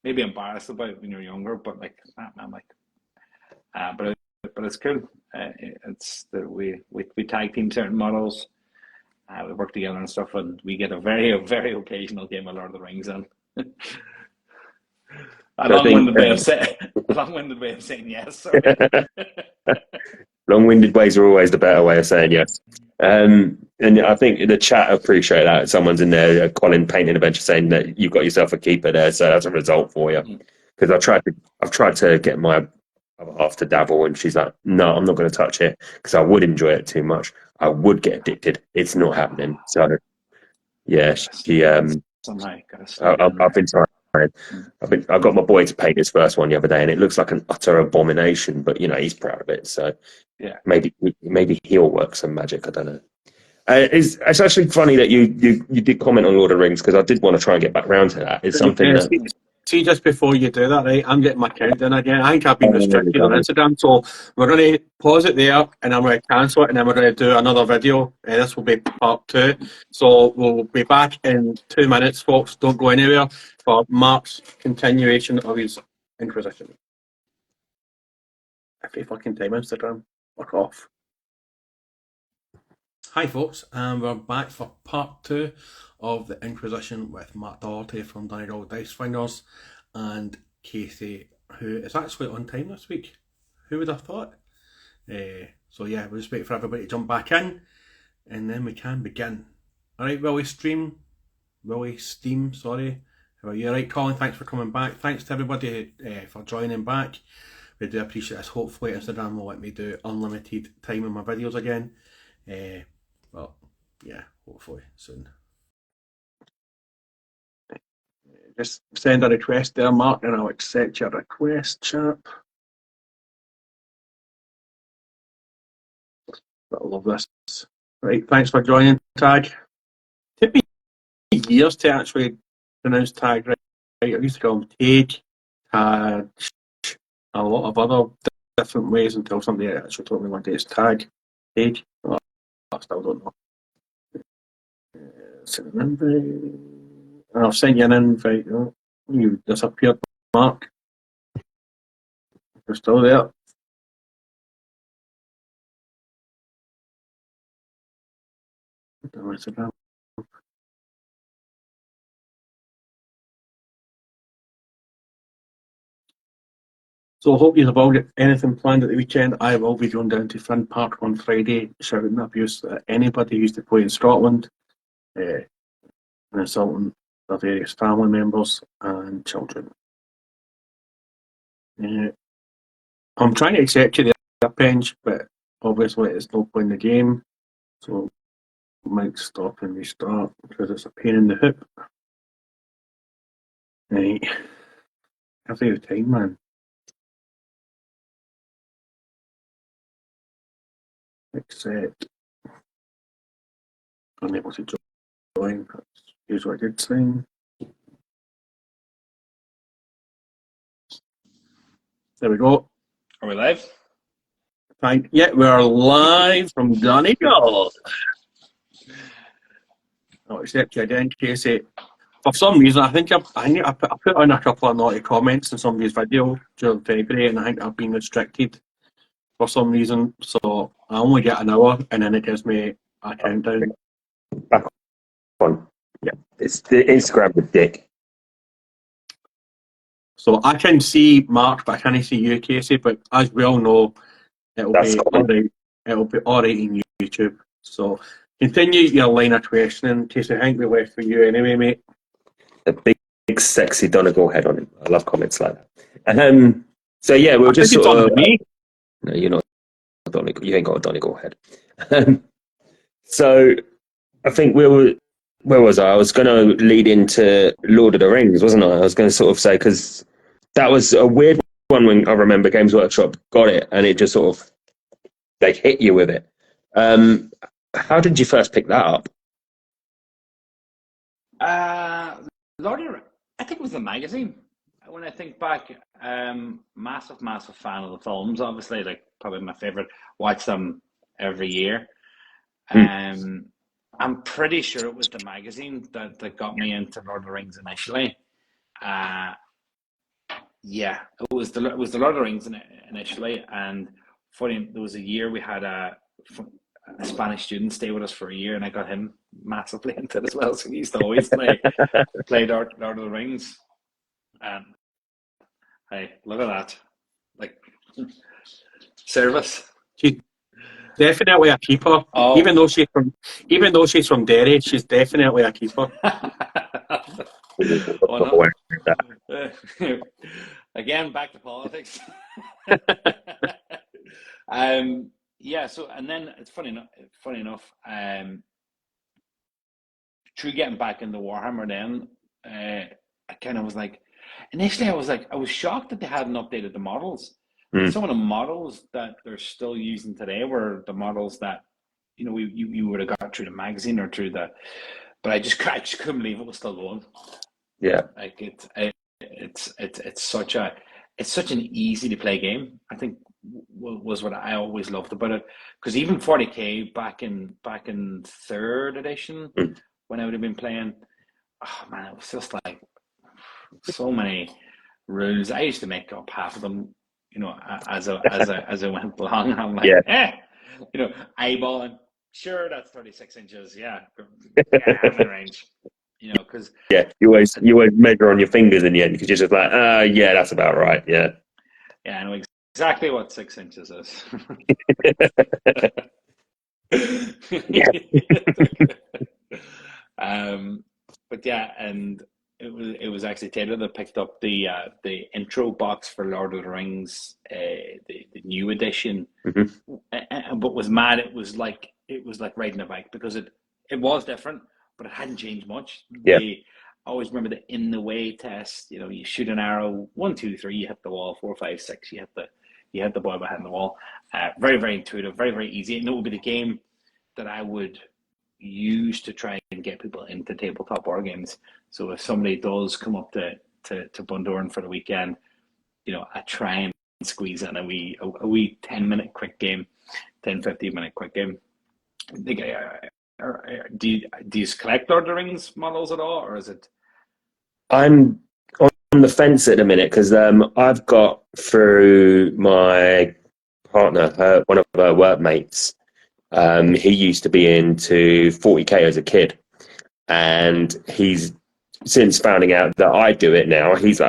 maybe embarrassed about when you're younger, but like, I'm like, but it's cool. It's that we tag team certain models. We work together and stuff, and we get a very occasional game of Lord of the Rings in. A long-winded way of saying yes. Sorry. Long-winded ways are always the better way of saying yes. And I think the chat appreciate that. Someone's in there, Colin Painting Adventure, saying that you've got yourself a keeper there, so that's a result for you. Because I've tried to get my other half to dabble, and she's like, no, I'm not going to touch it, because I would enjoy it too much. I would get addicted. It's not happening. So yeah, she somehow I've been trying. I got my boy to paint his first one the other day, and it looks like an utter abomination. But he's proud of it, so yeah, maybe he'll work some magic. I don't know. It's actually funny that you did comment on Lord of the Rings, because I did want to try and get back round to that. It's something that See, just before you do that, right, I'm getting my countdown again. I think I've been Oh, there we restricted on go. Instagram, so we're going to pause it there, and I'm going to cancel it, and then we're going to do another video. This will be part 2. So we'll be back in 2 minutes, folks. Don't go anywhere for Mark's continuation of his Inquisition. Every fucking time, Instagram. Fuck off. Hi, folks, and we're back for part 2 of the Inquisition with Matt Doherty from Donegal Dice Fingers and Casey, who is actually on time this week. Who would have thought? So yeah, we'll just wait for everybody to jump back in, and then we can begin. Alright, Willie Steam, sorry. How are you? Alright, Colin, thanks for coming back. Thanks to everybody for joining back. We do appreciate this. Hopefully Instagram will let me do unlimited time in my videos again. Well, yeah, hopefully soon. Just send a request there, Mark, and I'll accept your request, chap. I love this. Right, thanks for joining, Tag. It took me years to actually pronounce Tag right. I used to call him Tage, Tag, a lot of other different ways until somebody actually told me one day it's Tag, Tage. Well, I still don't know. Send an invite. I'll send you an invite. Oh, you disappeared, Mark. You're still there. So I hope you have all got anything planned at the weekend. I will be going down to Finn Park on Friday, shouting abuse at anybody who used to play in Scotland, and insulting their various family members and children. I'm trying to accept you there, Penge, but obviously it's not playing the game, so I might stop and restart because it's a pain in the hip. Right. Have you time, man? Accept. Unable to join. That's usually a good sign. There we go. Are we live? Yeah, we're live from Donegal. I'll accept you again, Casey. For some reason, I think I put on a couple of naughty comments in somebody's video during February, and I think I've been restricted for some reason. So I only get an hour, and then it gives me a countdown. Back on. Yeah, it's the Instagram with Dick. So I can see Mark, but I can't see you, Casey. But as we all know, it'll be all right. It'll be all right in YouTube. So continue your line of questioning, Casey. I think we left for you anyway, mate. A big sexy Donegal head on him. I love comments like that. So yeah, we'll just sort of. Me. No, you're not Donegal. You ain't got a Donegal head. So I think where was I? I was going to lead into Lord of the Rings, wasn't I? I was going to sort of say, because that was a weird one when I remember Games Workshop got it, and it just sort of like hit you with it. How did you first pick that up? Lord of the Rings, I think it was the magazine. When I think back, massive fan of the films. Obviously, like probably my favorite. Watch them every year. I'm pretty sure it was the magazine that got me into Lord of the Rings initially. Yeah, it was the Lord of the Rings initially, and funny, there was a year we had a Spanish student stay with us for a year, and I got him massively into it as well. So he used to always play Lord of the Rings. And hey, look at that, like service. She's definitely a keeper. Oh. Even though she's from Derry, she's definitely a keeper. Oh, no. Again, back to politics. Yeah. So, and then it's funny enough. Through getting back into Warhammer, then I kind of was like, initially, I was shocked that they hadn't updated the models. Some of the models that they're still using today were the models that you would have got through the magazine or through the. But I just couldn't believe it was still going. Yeah, Like it's such an easy to play game. I think was what I always loved about it, because even 40k back in third edition Mm. when I would have been playing, oh man, it was just like so many rules. I used to make up half of them, as I went along. I'm like, Yeah, eyeballing. Sure, that's 36 inches. Yeah, yeah, I'm in range. Because yeah. You always measure on your fingers in the end because you're just like, yeah, that's about right. Yeah. yeah, I know exactly what 6 inches is. Yeah. um, but yeah, and it was actually Taylor that picked up the intro box for Lord of the Rings, the new edition. Hmm. But was mad. It was like riding a bike, because it was different, but it hadn't changed much. Yeah. I always remember the in the way test. You shoot an arrow, 1, 2, 3, you hit the wall. 4, 5, 6, you hit the boy behind the wall. Very, very intuitive, very, very easy, and it would be the game that I would use to try and get people into tabletop war games. So if somebody does come up to Bundoran for the weekend, I try and squeeze in a wee 10-minute quick game, 10, 15-minute quick game. Do you collect Lord of the Rings models at all, or is it? I'm on the fence at the minute because I've got through my partner, one of her workmates. He used to be into 40k as a kid, and he's since finding out that I do it now. He's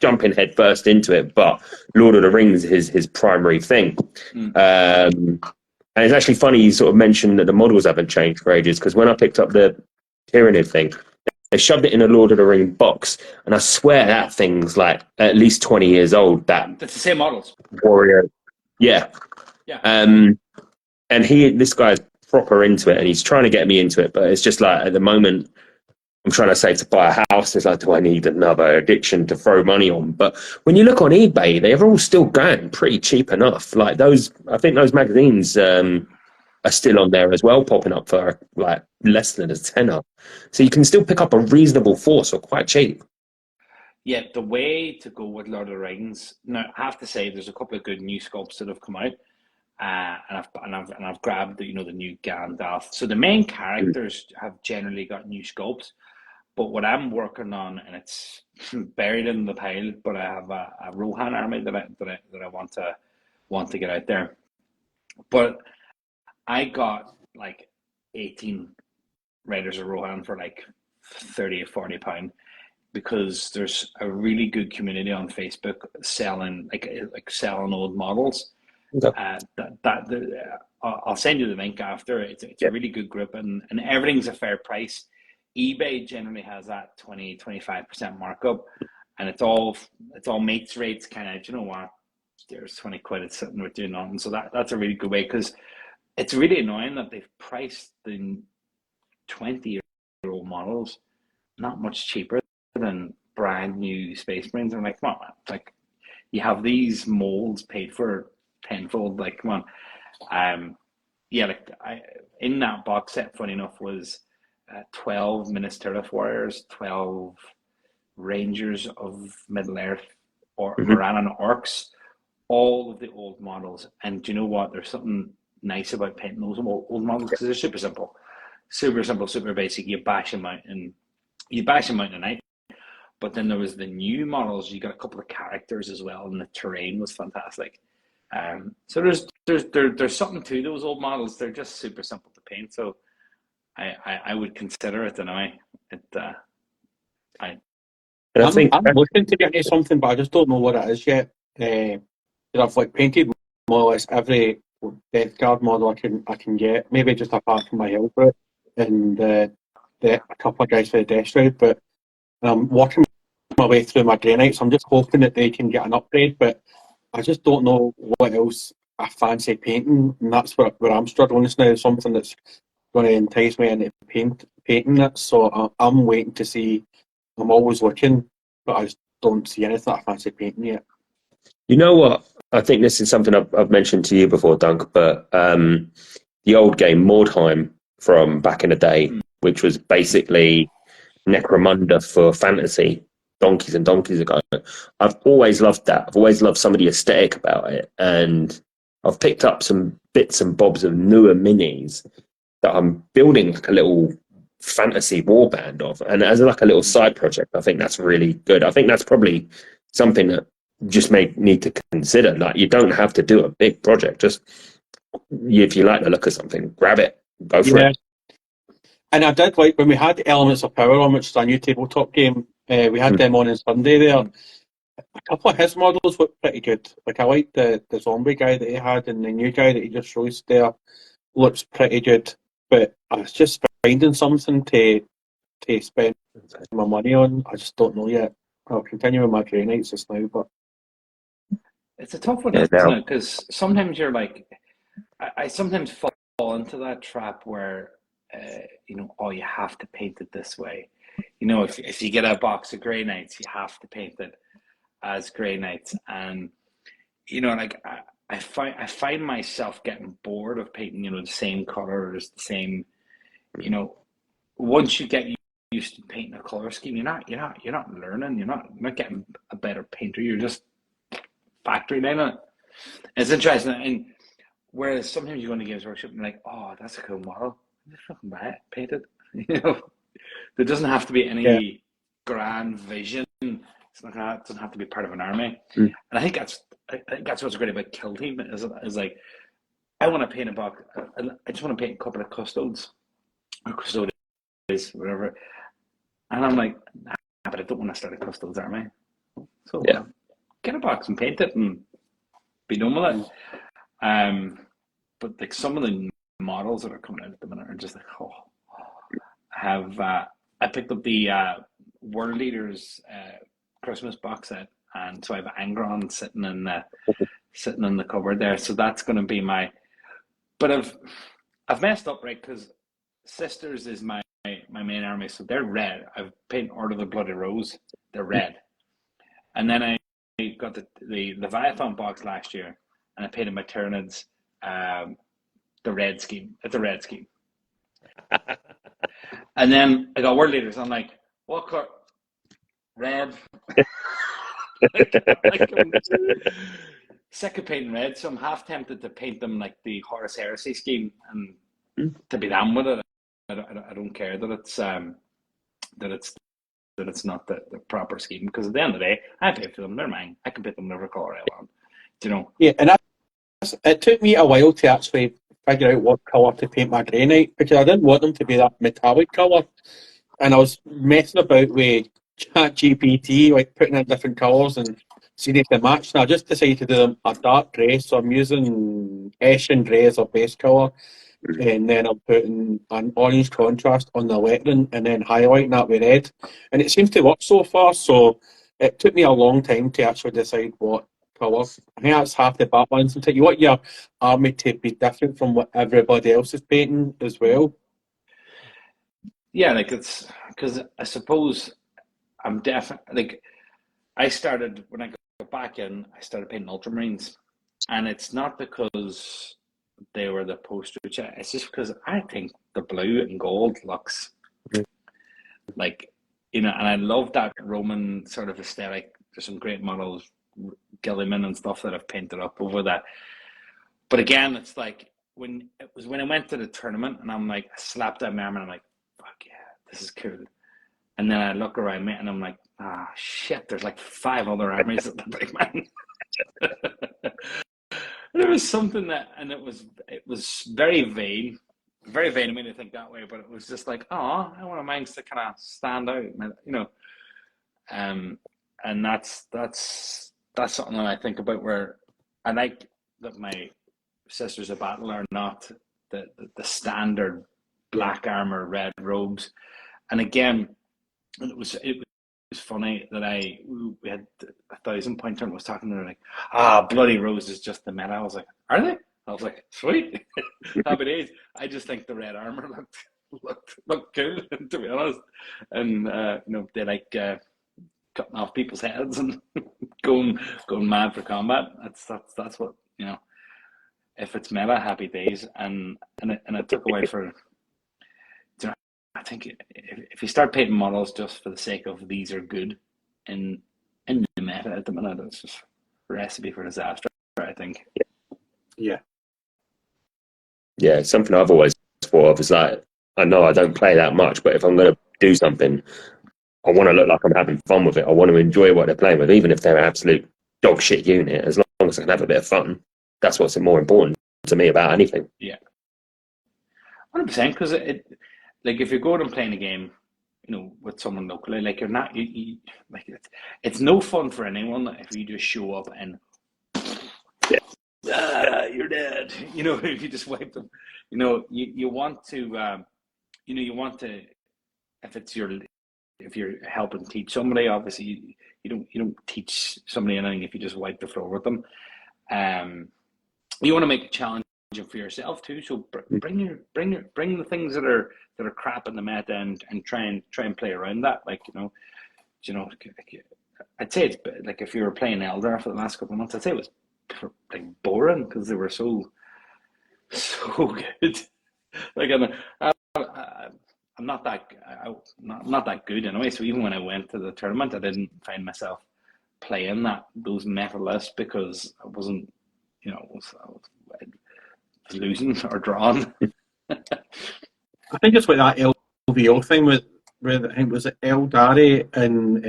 jumping head first into it. But Lord of the Rings is his primary thing. And it's actually funny you sort of mentioned that the models haven't changed for ages, because when I picked up the Tyranid thing, they shoved it in a Lord of the Ring box, and I swear that thing's like at least 20 years old. That It's the same models. warrior, yeah. Yeah. And this guy's proper into it, and he's trying to get me into it, but it's just like at the moment I'm trying to save to buy a house. It's like, do I need another addiction to throw money on? But when you look on eBay, they're all still going pretty cheap enough. Like I think those magazines are still on there as well, popping up for like less than a tenner. So you can still pick up a reasonable force for quite cheap. Yeah, the way to go with Lord of the Rings. Now, I have to say, there's a couple of good new sculpts that have come out, and I've grabbed the new Gandalf. So the main characters have generally got new sculpts, but what I'm working on, and it's buried in the pile, but I have a Rohan army that I want to get out there. But I got like 18 Raiders of Rohan for like 30 or £40, because there's a really good community on Facebook selling selling old models. Okay. I'll send you the link after. It's a really good group, and everything's a fair price. eBay generally has that 20-25% markup, and it's all mates rates, kind of. Do you know what? There's 20 quid. It's sitting with doing nothing. So that's a really good way, because it's really annoying that they've priced the 20-year-old models not much cheaper than brand new Space Marines. I'm like, come on, man. Like, you have these molds paid for tenfold. Like, come on. Yeah, in that box set, funny enough, was 12 Minas Tirith warriors, 12 Rangers of Middle Earth, or Morannon orcs, all of the old models. And do you know what? There's something nice about painting those old models, because they're super simple, super basic. You bash them out in a night. But then there was the new models. You got a couple of characters as well, and the terrain was fantastic. So there's something to those old models. They're just super simple to paint. So I would consider it, and And I think I'm looking to get into something, but I just don't know what it is yet. I've like painted more or less every Death Guard model I can get. Maybe just apart from my Hellbrute and a couple of guys for the Death Stride, but I'm working my way through my Grey Knights. I'm just hoping that they can get an upgrade, but I just don't know what else I fancy painting, and that's where I'm struggling just now. Something that's going to entice me into painting it. So I'm waiting to see. I'm always looking, but I just don't see anything I fancy painting yet. You know what? I think this is something I've mentioned to you before, Dunk, but the old game Mordheim from back in the day, which was basically Necromunda for fantasy. donkeys and donkeys ago. I've always loved that. I've always loved some of the aesthetic about it, and I've picked up some bits and bobs of newer minis that I'm building like a little fantasy warband of, and as like a little side project, I think that's really good. I think that's probably something that just may need to consider. Like, you don't have to do a big project. Just if you like the look of something, grab it, go for Yeah. it. And I did like when we had Elements of Power on, which is a new tabletop game. We had them on Sunday there. A couple of his models looked pretty good. Like, I liked the zombie guy that he had, and the new guy that he just released there looks pretty good. But I was just finding something to spend my money on. I just don't know yet. I'll continue with my Grey Knights just now, but It's a tough one, Yeah, isn't now it? Because sometimes you're like, I sometimes fall into that trap where, oh, you have to paint it this way. If you get a box of Grey Knights, you have to paint it as Grey Knights, and like I find myself getting bored of painting, the same colors, the same, once you get used to painting a color scheme, you're not learning, you're not getting a better painter. You're just factoring in it. It's interesting, and whereas sometimes you go into Games Workshop and you're like, oh, that's a cool model. Just fucking buy it, paint it. There doesn't have to be yeah, any grand vision. It doesn't have to be part of an army. Mm. And I think that's what's great about Kill Team is like, I want to paint a box. I just want to paint a couple of custodes or custodians, whatever. And I'm like, nah, but I don't want to start a custodes army. So Yeah. get a box and paint it and be done with it. But like some of the models that are coming out at the minute are just like, I picked up the World Leaders Christmas box set, and so I have Angron sitting in the cupboard there. So that's going to be but I've messed up, right? Because Sisters is my main army, so they're red. I've painted Order of the Bloody Rose. They're red, and then I got the Leviathan box last year, and I painted my Tyranids the red scheme. It's a red scheme. And then I got World Leaders. I'm like, what color? Red. I'm sick of painting red, so I'm half tempted to paint them like the Horus Heresy scheme and to be done with it. I don't care that it's not the proper scheme, because at the end of the day, I pay for them. They're mine. I can paint them whatever color I want. yeah. And it took me a while to actually figure out what colour to paint my Grey Knight, because I didn't want them to be that metallic colour. And I was messing about with ChatGPT, like putting in different colours and seeing if they match. And I just decided to do them a dark grey, so I'm using Eshin grey as a base colour, and then I'm putting an orange contrast on the lettering and then highlighting that with red. And it seems to work so far, so it took me a long time to actually decide what colour. I think that's half the battle, isn't it? You want your army to be different from what everybody else is painting as well. Yeah, like it's because I suppose I'm definitely like I started when I got back in. I started painting Ultramarines, and it's not because they were the poster child. It's just because I think the blue and gold looks like, and I love that Roman sort of aesthetic. There's some great models, Gilliman and stuff that I've painted up over that. But again, it's like when I went to the tournament, and I'm like, I slapped that arm and I'm like, fuck yeah, this is cool. And then I look around me and I'm like, shit, there's like 5 other armies that look like mine. There was something and it was very vain of me to think that way, but it was just like, I want mine to kind of stand out, and that's something that I think about, where I like that my Sisters of Battle are not the standard black armor, red robes. And again, it was funny that we had 1,000-point tournament, was talking to her like, Bloody Rose is just the meta. I was like, are they? I was like, sweet. Happy days. I just think the red armor looked cool, to be honest. And they like cutting off people's heads and going mad for combat. That's what, if it's meta, happy days. And it took a while for, I think if you start painting models just for the sake of these are good, in the meta at the minute. It's just a recipe for disaster, I think. Yeah. Yeah, something I've always thought of is like, I know I don't play that much, but if I'm going to do something, I want to look like I'm having fun with it. I want to enjoy what they're playing with, even if they're an absolute dog shit unit. As long as I can have a bit of fun, that's what's more important to me about anything. Yeah, 100%. Because like if you're going and playing a game, with someone locally, like you're not, like it's no fun for anyone if you just show up and you're dead. If you just wipe them, you want to, you want to, if it's if you're helping teach somebody, obviously you don't teach somebody anything if you just wipe the floor with them. You want to make it challenging for yourself too. So bring the things that are crap in the meta and try and play around that. Like I'd say it's like if you were playing Eldar for the last couple of months, I'd say it was like boring because they were so good. Like I'm not that good anyway. So even when I went to the tournament, I didn't find myself playing those meta lists because I wasn't, I was losing or drawn. I think it's like that LVO thing with I think was it Eldari and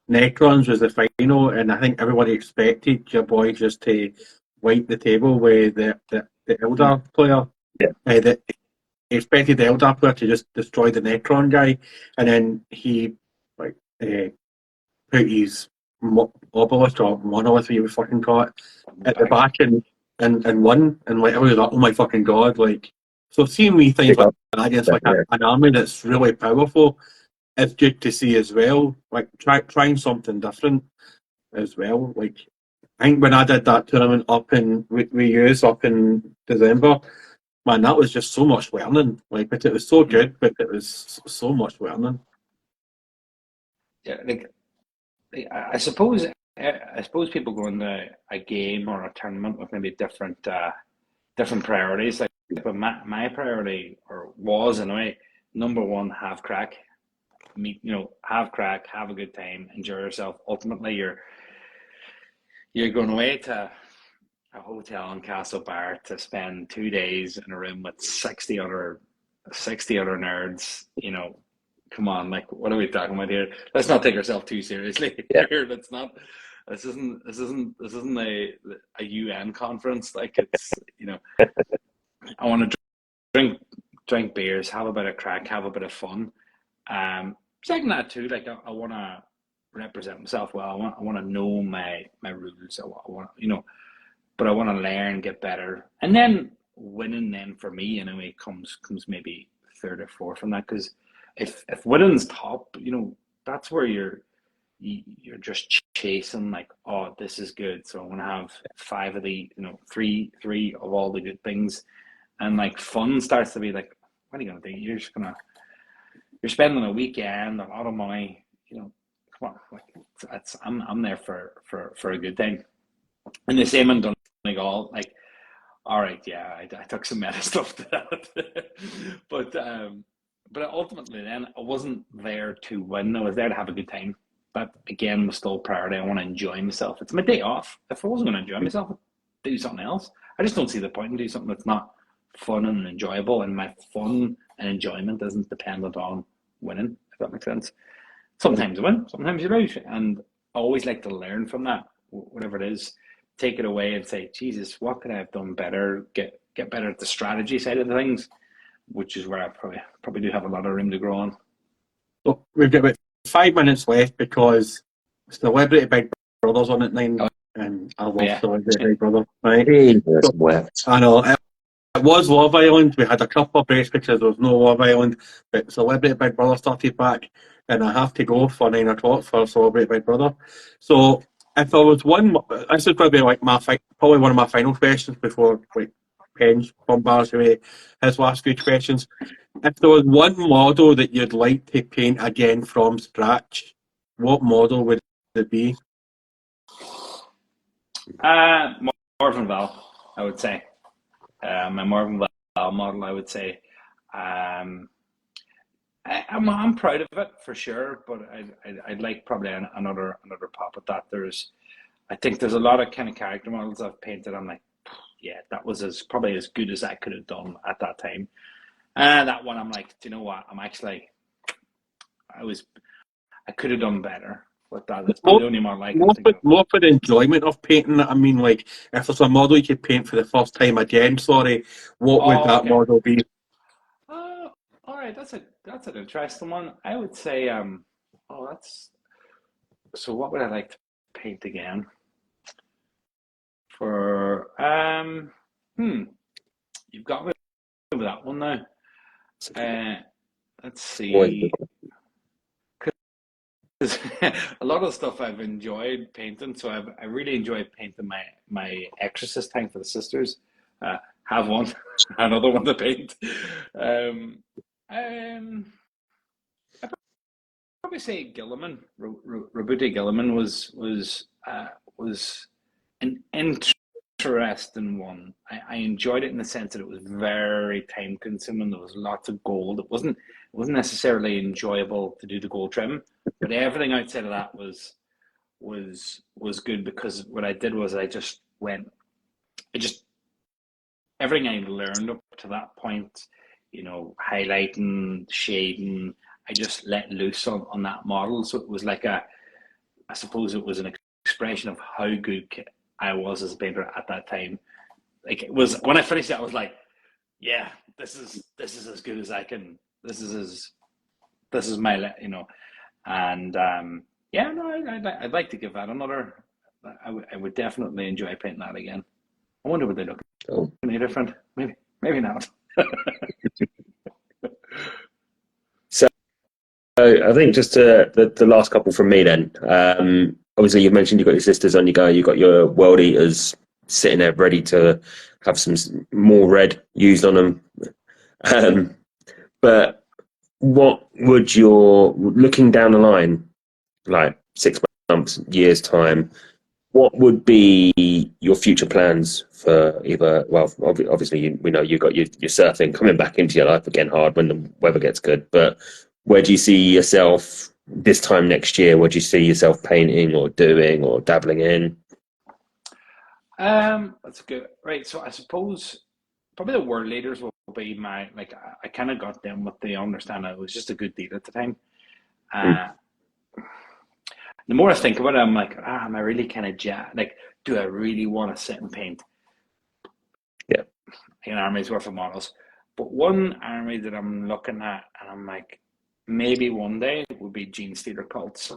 Necrons was the final, and I think everybody expected your boy just to wipe the table with the Eldar player. Yeah. That expected the Eldar player to just destroy the Necron guy, and then he like put his obelisk or monolith, you would fucking call it, at the back and won, and like everybody was like, oh my fucking god, like. So seeing me things like that against like an army that's really powerful, it's good to see as well. Like trying something different as well. Like I think when I did that tournament up in we used up in December, man, that was just so much learning. Like, but it was so good, but it was so much learning. Yeah, like I suppose people go into a game or a tournament with maybe different priorities. Like, but my priority or was anyway, number one, have crack. Have crack, have a good time, enjoy yourself. Ultimately, you're going away to a hotel in Castlebar to spend 2 days in a room with 60 other nerds. Come on, like, what are we talking about here? Let's not take ourselves too seriously here. Let's not. This isn't a UN conference. Like, it's I want to drink beers, have a bit of crack, have a bit of fun. Second that too, like I want to represent myself well. I want to know my rules. I want but I want to learn, get better, and then winning. Then for me, anyway, comes maybe third or fourth from that. Because if winning's top, that's where you're just chasing like, oh, this is good. So I want to have 5 of the, three of all the good things, and like fun starts to be like, what are you gonna do? You're spending a weekend, a lot of money. Come on, like I'm there for a good time. And the same in Donegal, like, all right, yeah, I took some meta stuff to that, but ultimately, then I wasn't there to win. I was there to have a good time. That again was still priority. I want to enjoy myself. It's my day off. If I wasn't going to enjoy myself, I'd do something else. I just don't see the point in doing something that's not fun and enjoyable. And my fun and enjoyment isn't dependent on winning. If that makes sense. Sometimes you win, sometimes you lose, and I always like to learn from that. Whatever it is, take it away and say, Jesus, what could I have done better? Get better at the strategy side of the things, which is where I probably do have a lot of room to grow on. So we've got about 5 minutes left because Celebrity Big Brother's on at 9, and I love Celebrity Big Brother. Right? I know. It was Love Island. We had a couple of breaks because there was no Love Island, but Celebrity Big Brother started back, and I have to go for 9 o'clock for Celebrity Big Brother. So if there was one, this is going to be like probably one of my final questions before like Penge bombards me with his last few questions. If there was one model that you'd like to paint again from scratch, what model would it be? Morven Val, I would say. My Morven Val model, I would say. I'm proud of it for sure, but I'd like probably another pop at that. I think there's a lot of kind of character models I've painted. I'm like, yeah, that was probably as good as I could have done at that time. And that one, I'm like, do you know what? I could have done better with that. That's probably More, the only model I can think of. more for the enjoyment of painting it. I mean, like, if there's a model you could paint for the first time again, sorry, what would Oh, that okay. model be? All right. That's an interesting one. I would say, that's so. What would I like to paint again? For you've got me with that one now. Let's see. 'Cause a lot of stuff I've enjoyed painting, so I really enjoyed painting my Exorcist tank for the sisters. Have one, another one to paint. Um, um, I'd probably say Gilliman, Robuti Gilliman was an interesting one. I enjoyed it in the sense that it was very time consuming. There was lots of gold. It wasn't necessarily enjoyable to do the gold trim, but everything outside of that was good because what I did was I just everything I learned up to that point, highlighting, shading, I just let loose on that model. So it was like I suppose it was an expression of how good I was as a painter at that time. Like it was when I finished it, I was like, yeah, this is as good as I can. This is my. And yeah, no, I'd like to give that another. I would definitely enjoy painting that again. I wonder would they look any different? Maybe not. So I think just the last couple from me then. Obviously, you've mentioned you've got your sisters on your go. You've got your world eaters sitting there ready to have some more red used on them. But what would looking down the line, like 6 months, years time, what would be your future plans for either? Well, obviously, we know you've got your surfing coming back into your life again hard when the weather gets good. But where do you see yourself this time next year? What do you see yourself painting or doing or dabbling in? That's good. Right. So I suppose probably the world leaders will be my like. I kind of got them what they understand. It was just a good deal at the time. Mm. Uh, the more I think about it, I'm like, am I really kind of like? Do I really want to sit and paint Yeah. an army's worth of models? But one army that I'm looking at, and I'm like, maybe one day would be Gene Steeler cults.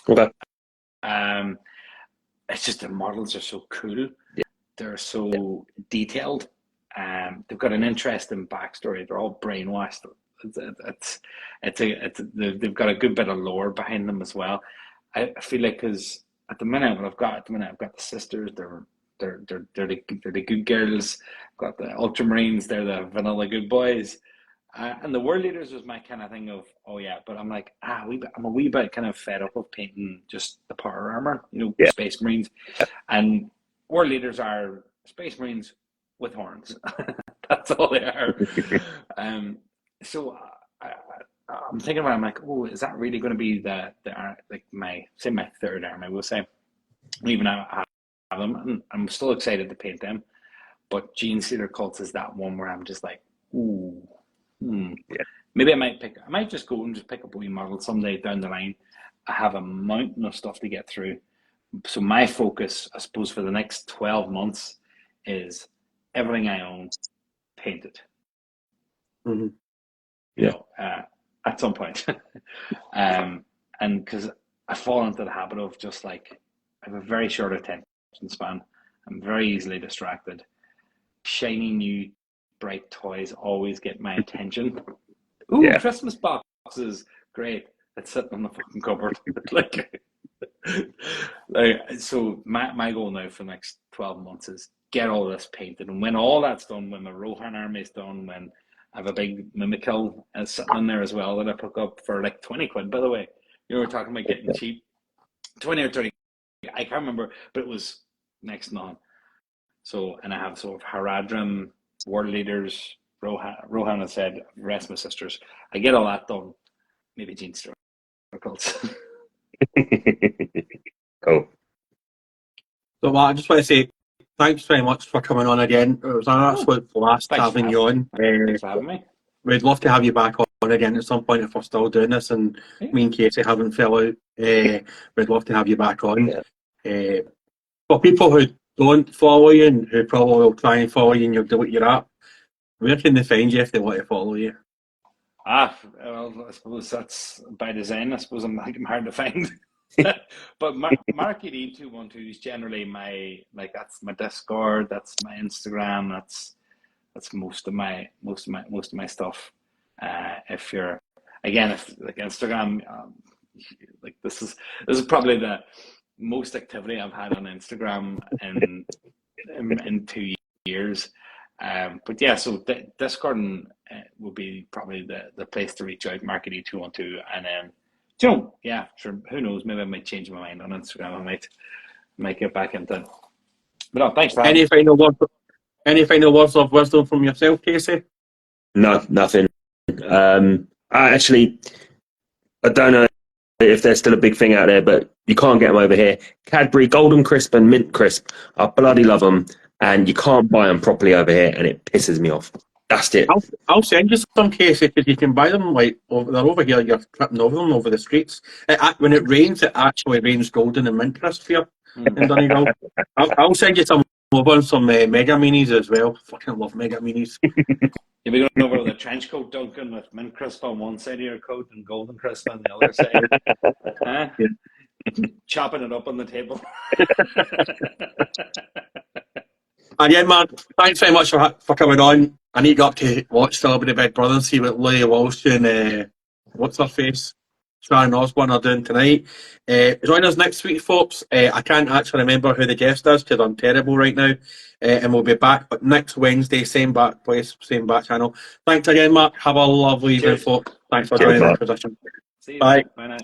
Okay. It's just the models are so cool. Yeah. They're so detailed. They've got an interesting backstory. They're all brainwashed. They've got a good bit of lore behind them as well. I feel like because at the minute I've got the sisters. They're the good girls. I've got the ultramarines. They're the vanilla good boys. And the world leaders was my kind of thing of, oh yeah, but I'm like, I'm a wee bit kind of fed up of painting just the power armor, Yeah. Space Marines. And world leaders are Space Marines with horns. That's all they are. So I'm thinking about it, I'm like, oh, is that really going to be my third army, we'll say. Even I have them, and I'm still excited to paint them. But Gene Steeler Cults is that one where I'm just like, ooh. Yeah. Maybe I might just go and just pick up a wee model someday down the line. I have a mountain of stuff to get through. So my focus, I suppose, for the next 12 months is everything I own painted. Mm-hmm. At some point. And because I fall into the habit of just like, I have a very short attention span. I'm very easily distracted. Shiny new bright toys always get my attention. Ooh, Yeah. Christmas boxes, great. It's sitting on the fucking cupboard. like so my goal now for the next 12 months is get all this painted. And when all that's done, when my Rohan army is done, when I have a big Mimikill sitting in there as well that I pick up for like 20 quid, by the way. We're talking about getting cheap. 20 or 30. I can't remember, but it was next to none. So, and I have sort of Haradrim, World Leaders, Rohan has said, rest my sisters. I get all that done. Maybe jeans circles. Cool. So, Matt, I just want to say thanks very much for coming on again. It was an absolute blast Thanks having you on. Thanks for having me. We'd love to have you back on again at some point if we're still doing this and me and Casey haven't fell out. We'd love to have you back on. Yeah. For people who don't follow you and who probably will try and follow you and you'll delete your app, where can they find you if they want to follow you? Well, I suppose that's by design. I suppose I'm hard to find. But Marky212 is generally that's my Discord, that's my Instagram, that's most of my stuff. If you're if like Instagram, this is probably the most activity I've had on Instagram in 2 years. But yeah, so Discord will be probably the place to reach out, Marky212, and then sure, who knows? Maybe I might change my mind on Instagram. I might get back into it. But no, thanks for having me. Any final words of wisdom from yourself, Casey? No, nothing. I don't know if there's still a big thing out there, but you can't get them over here. Cadbury Golden Crisp and Mint Crisp, I bloody love them, and you can't buy them properly over here, and it pisses me off. That's it. I'll send you some, Casey, because you can buy them they're over here. You're tripping over them over the streets. When it rains, it actually rains golden and mint crisp here in Donegal. I'll send you some over some Mega Minis as well. Fucking love Mega Minis. You'll be going over with a trench coat, Duncan, with mint crisp on one side of your coat and golden crisp on the other side. Yeah. Chopping it up on the table. And yeah, man, thanks very much for coming on. I need to go up to watch Celebrity Big Brother and see what Leah Walsh and what's her face, Sharon Osbourne are doing tonight. Join us next week, folks. I can't actually remember who the guest is because I'm terrible right now. And we'll be back, but next Wednesday, same back place, same back channel. Thanks again, Mark. Have a lovely evening, folks. Thanks for joining the Inquisition. See you. Bye. Bye now.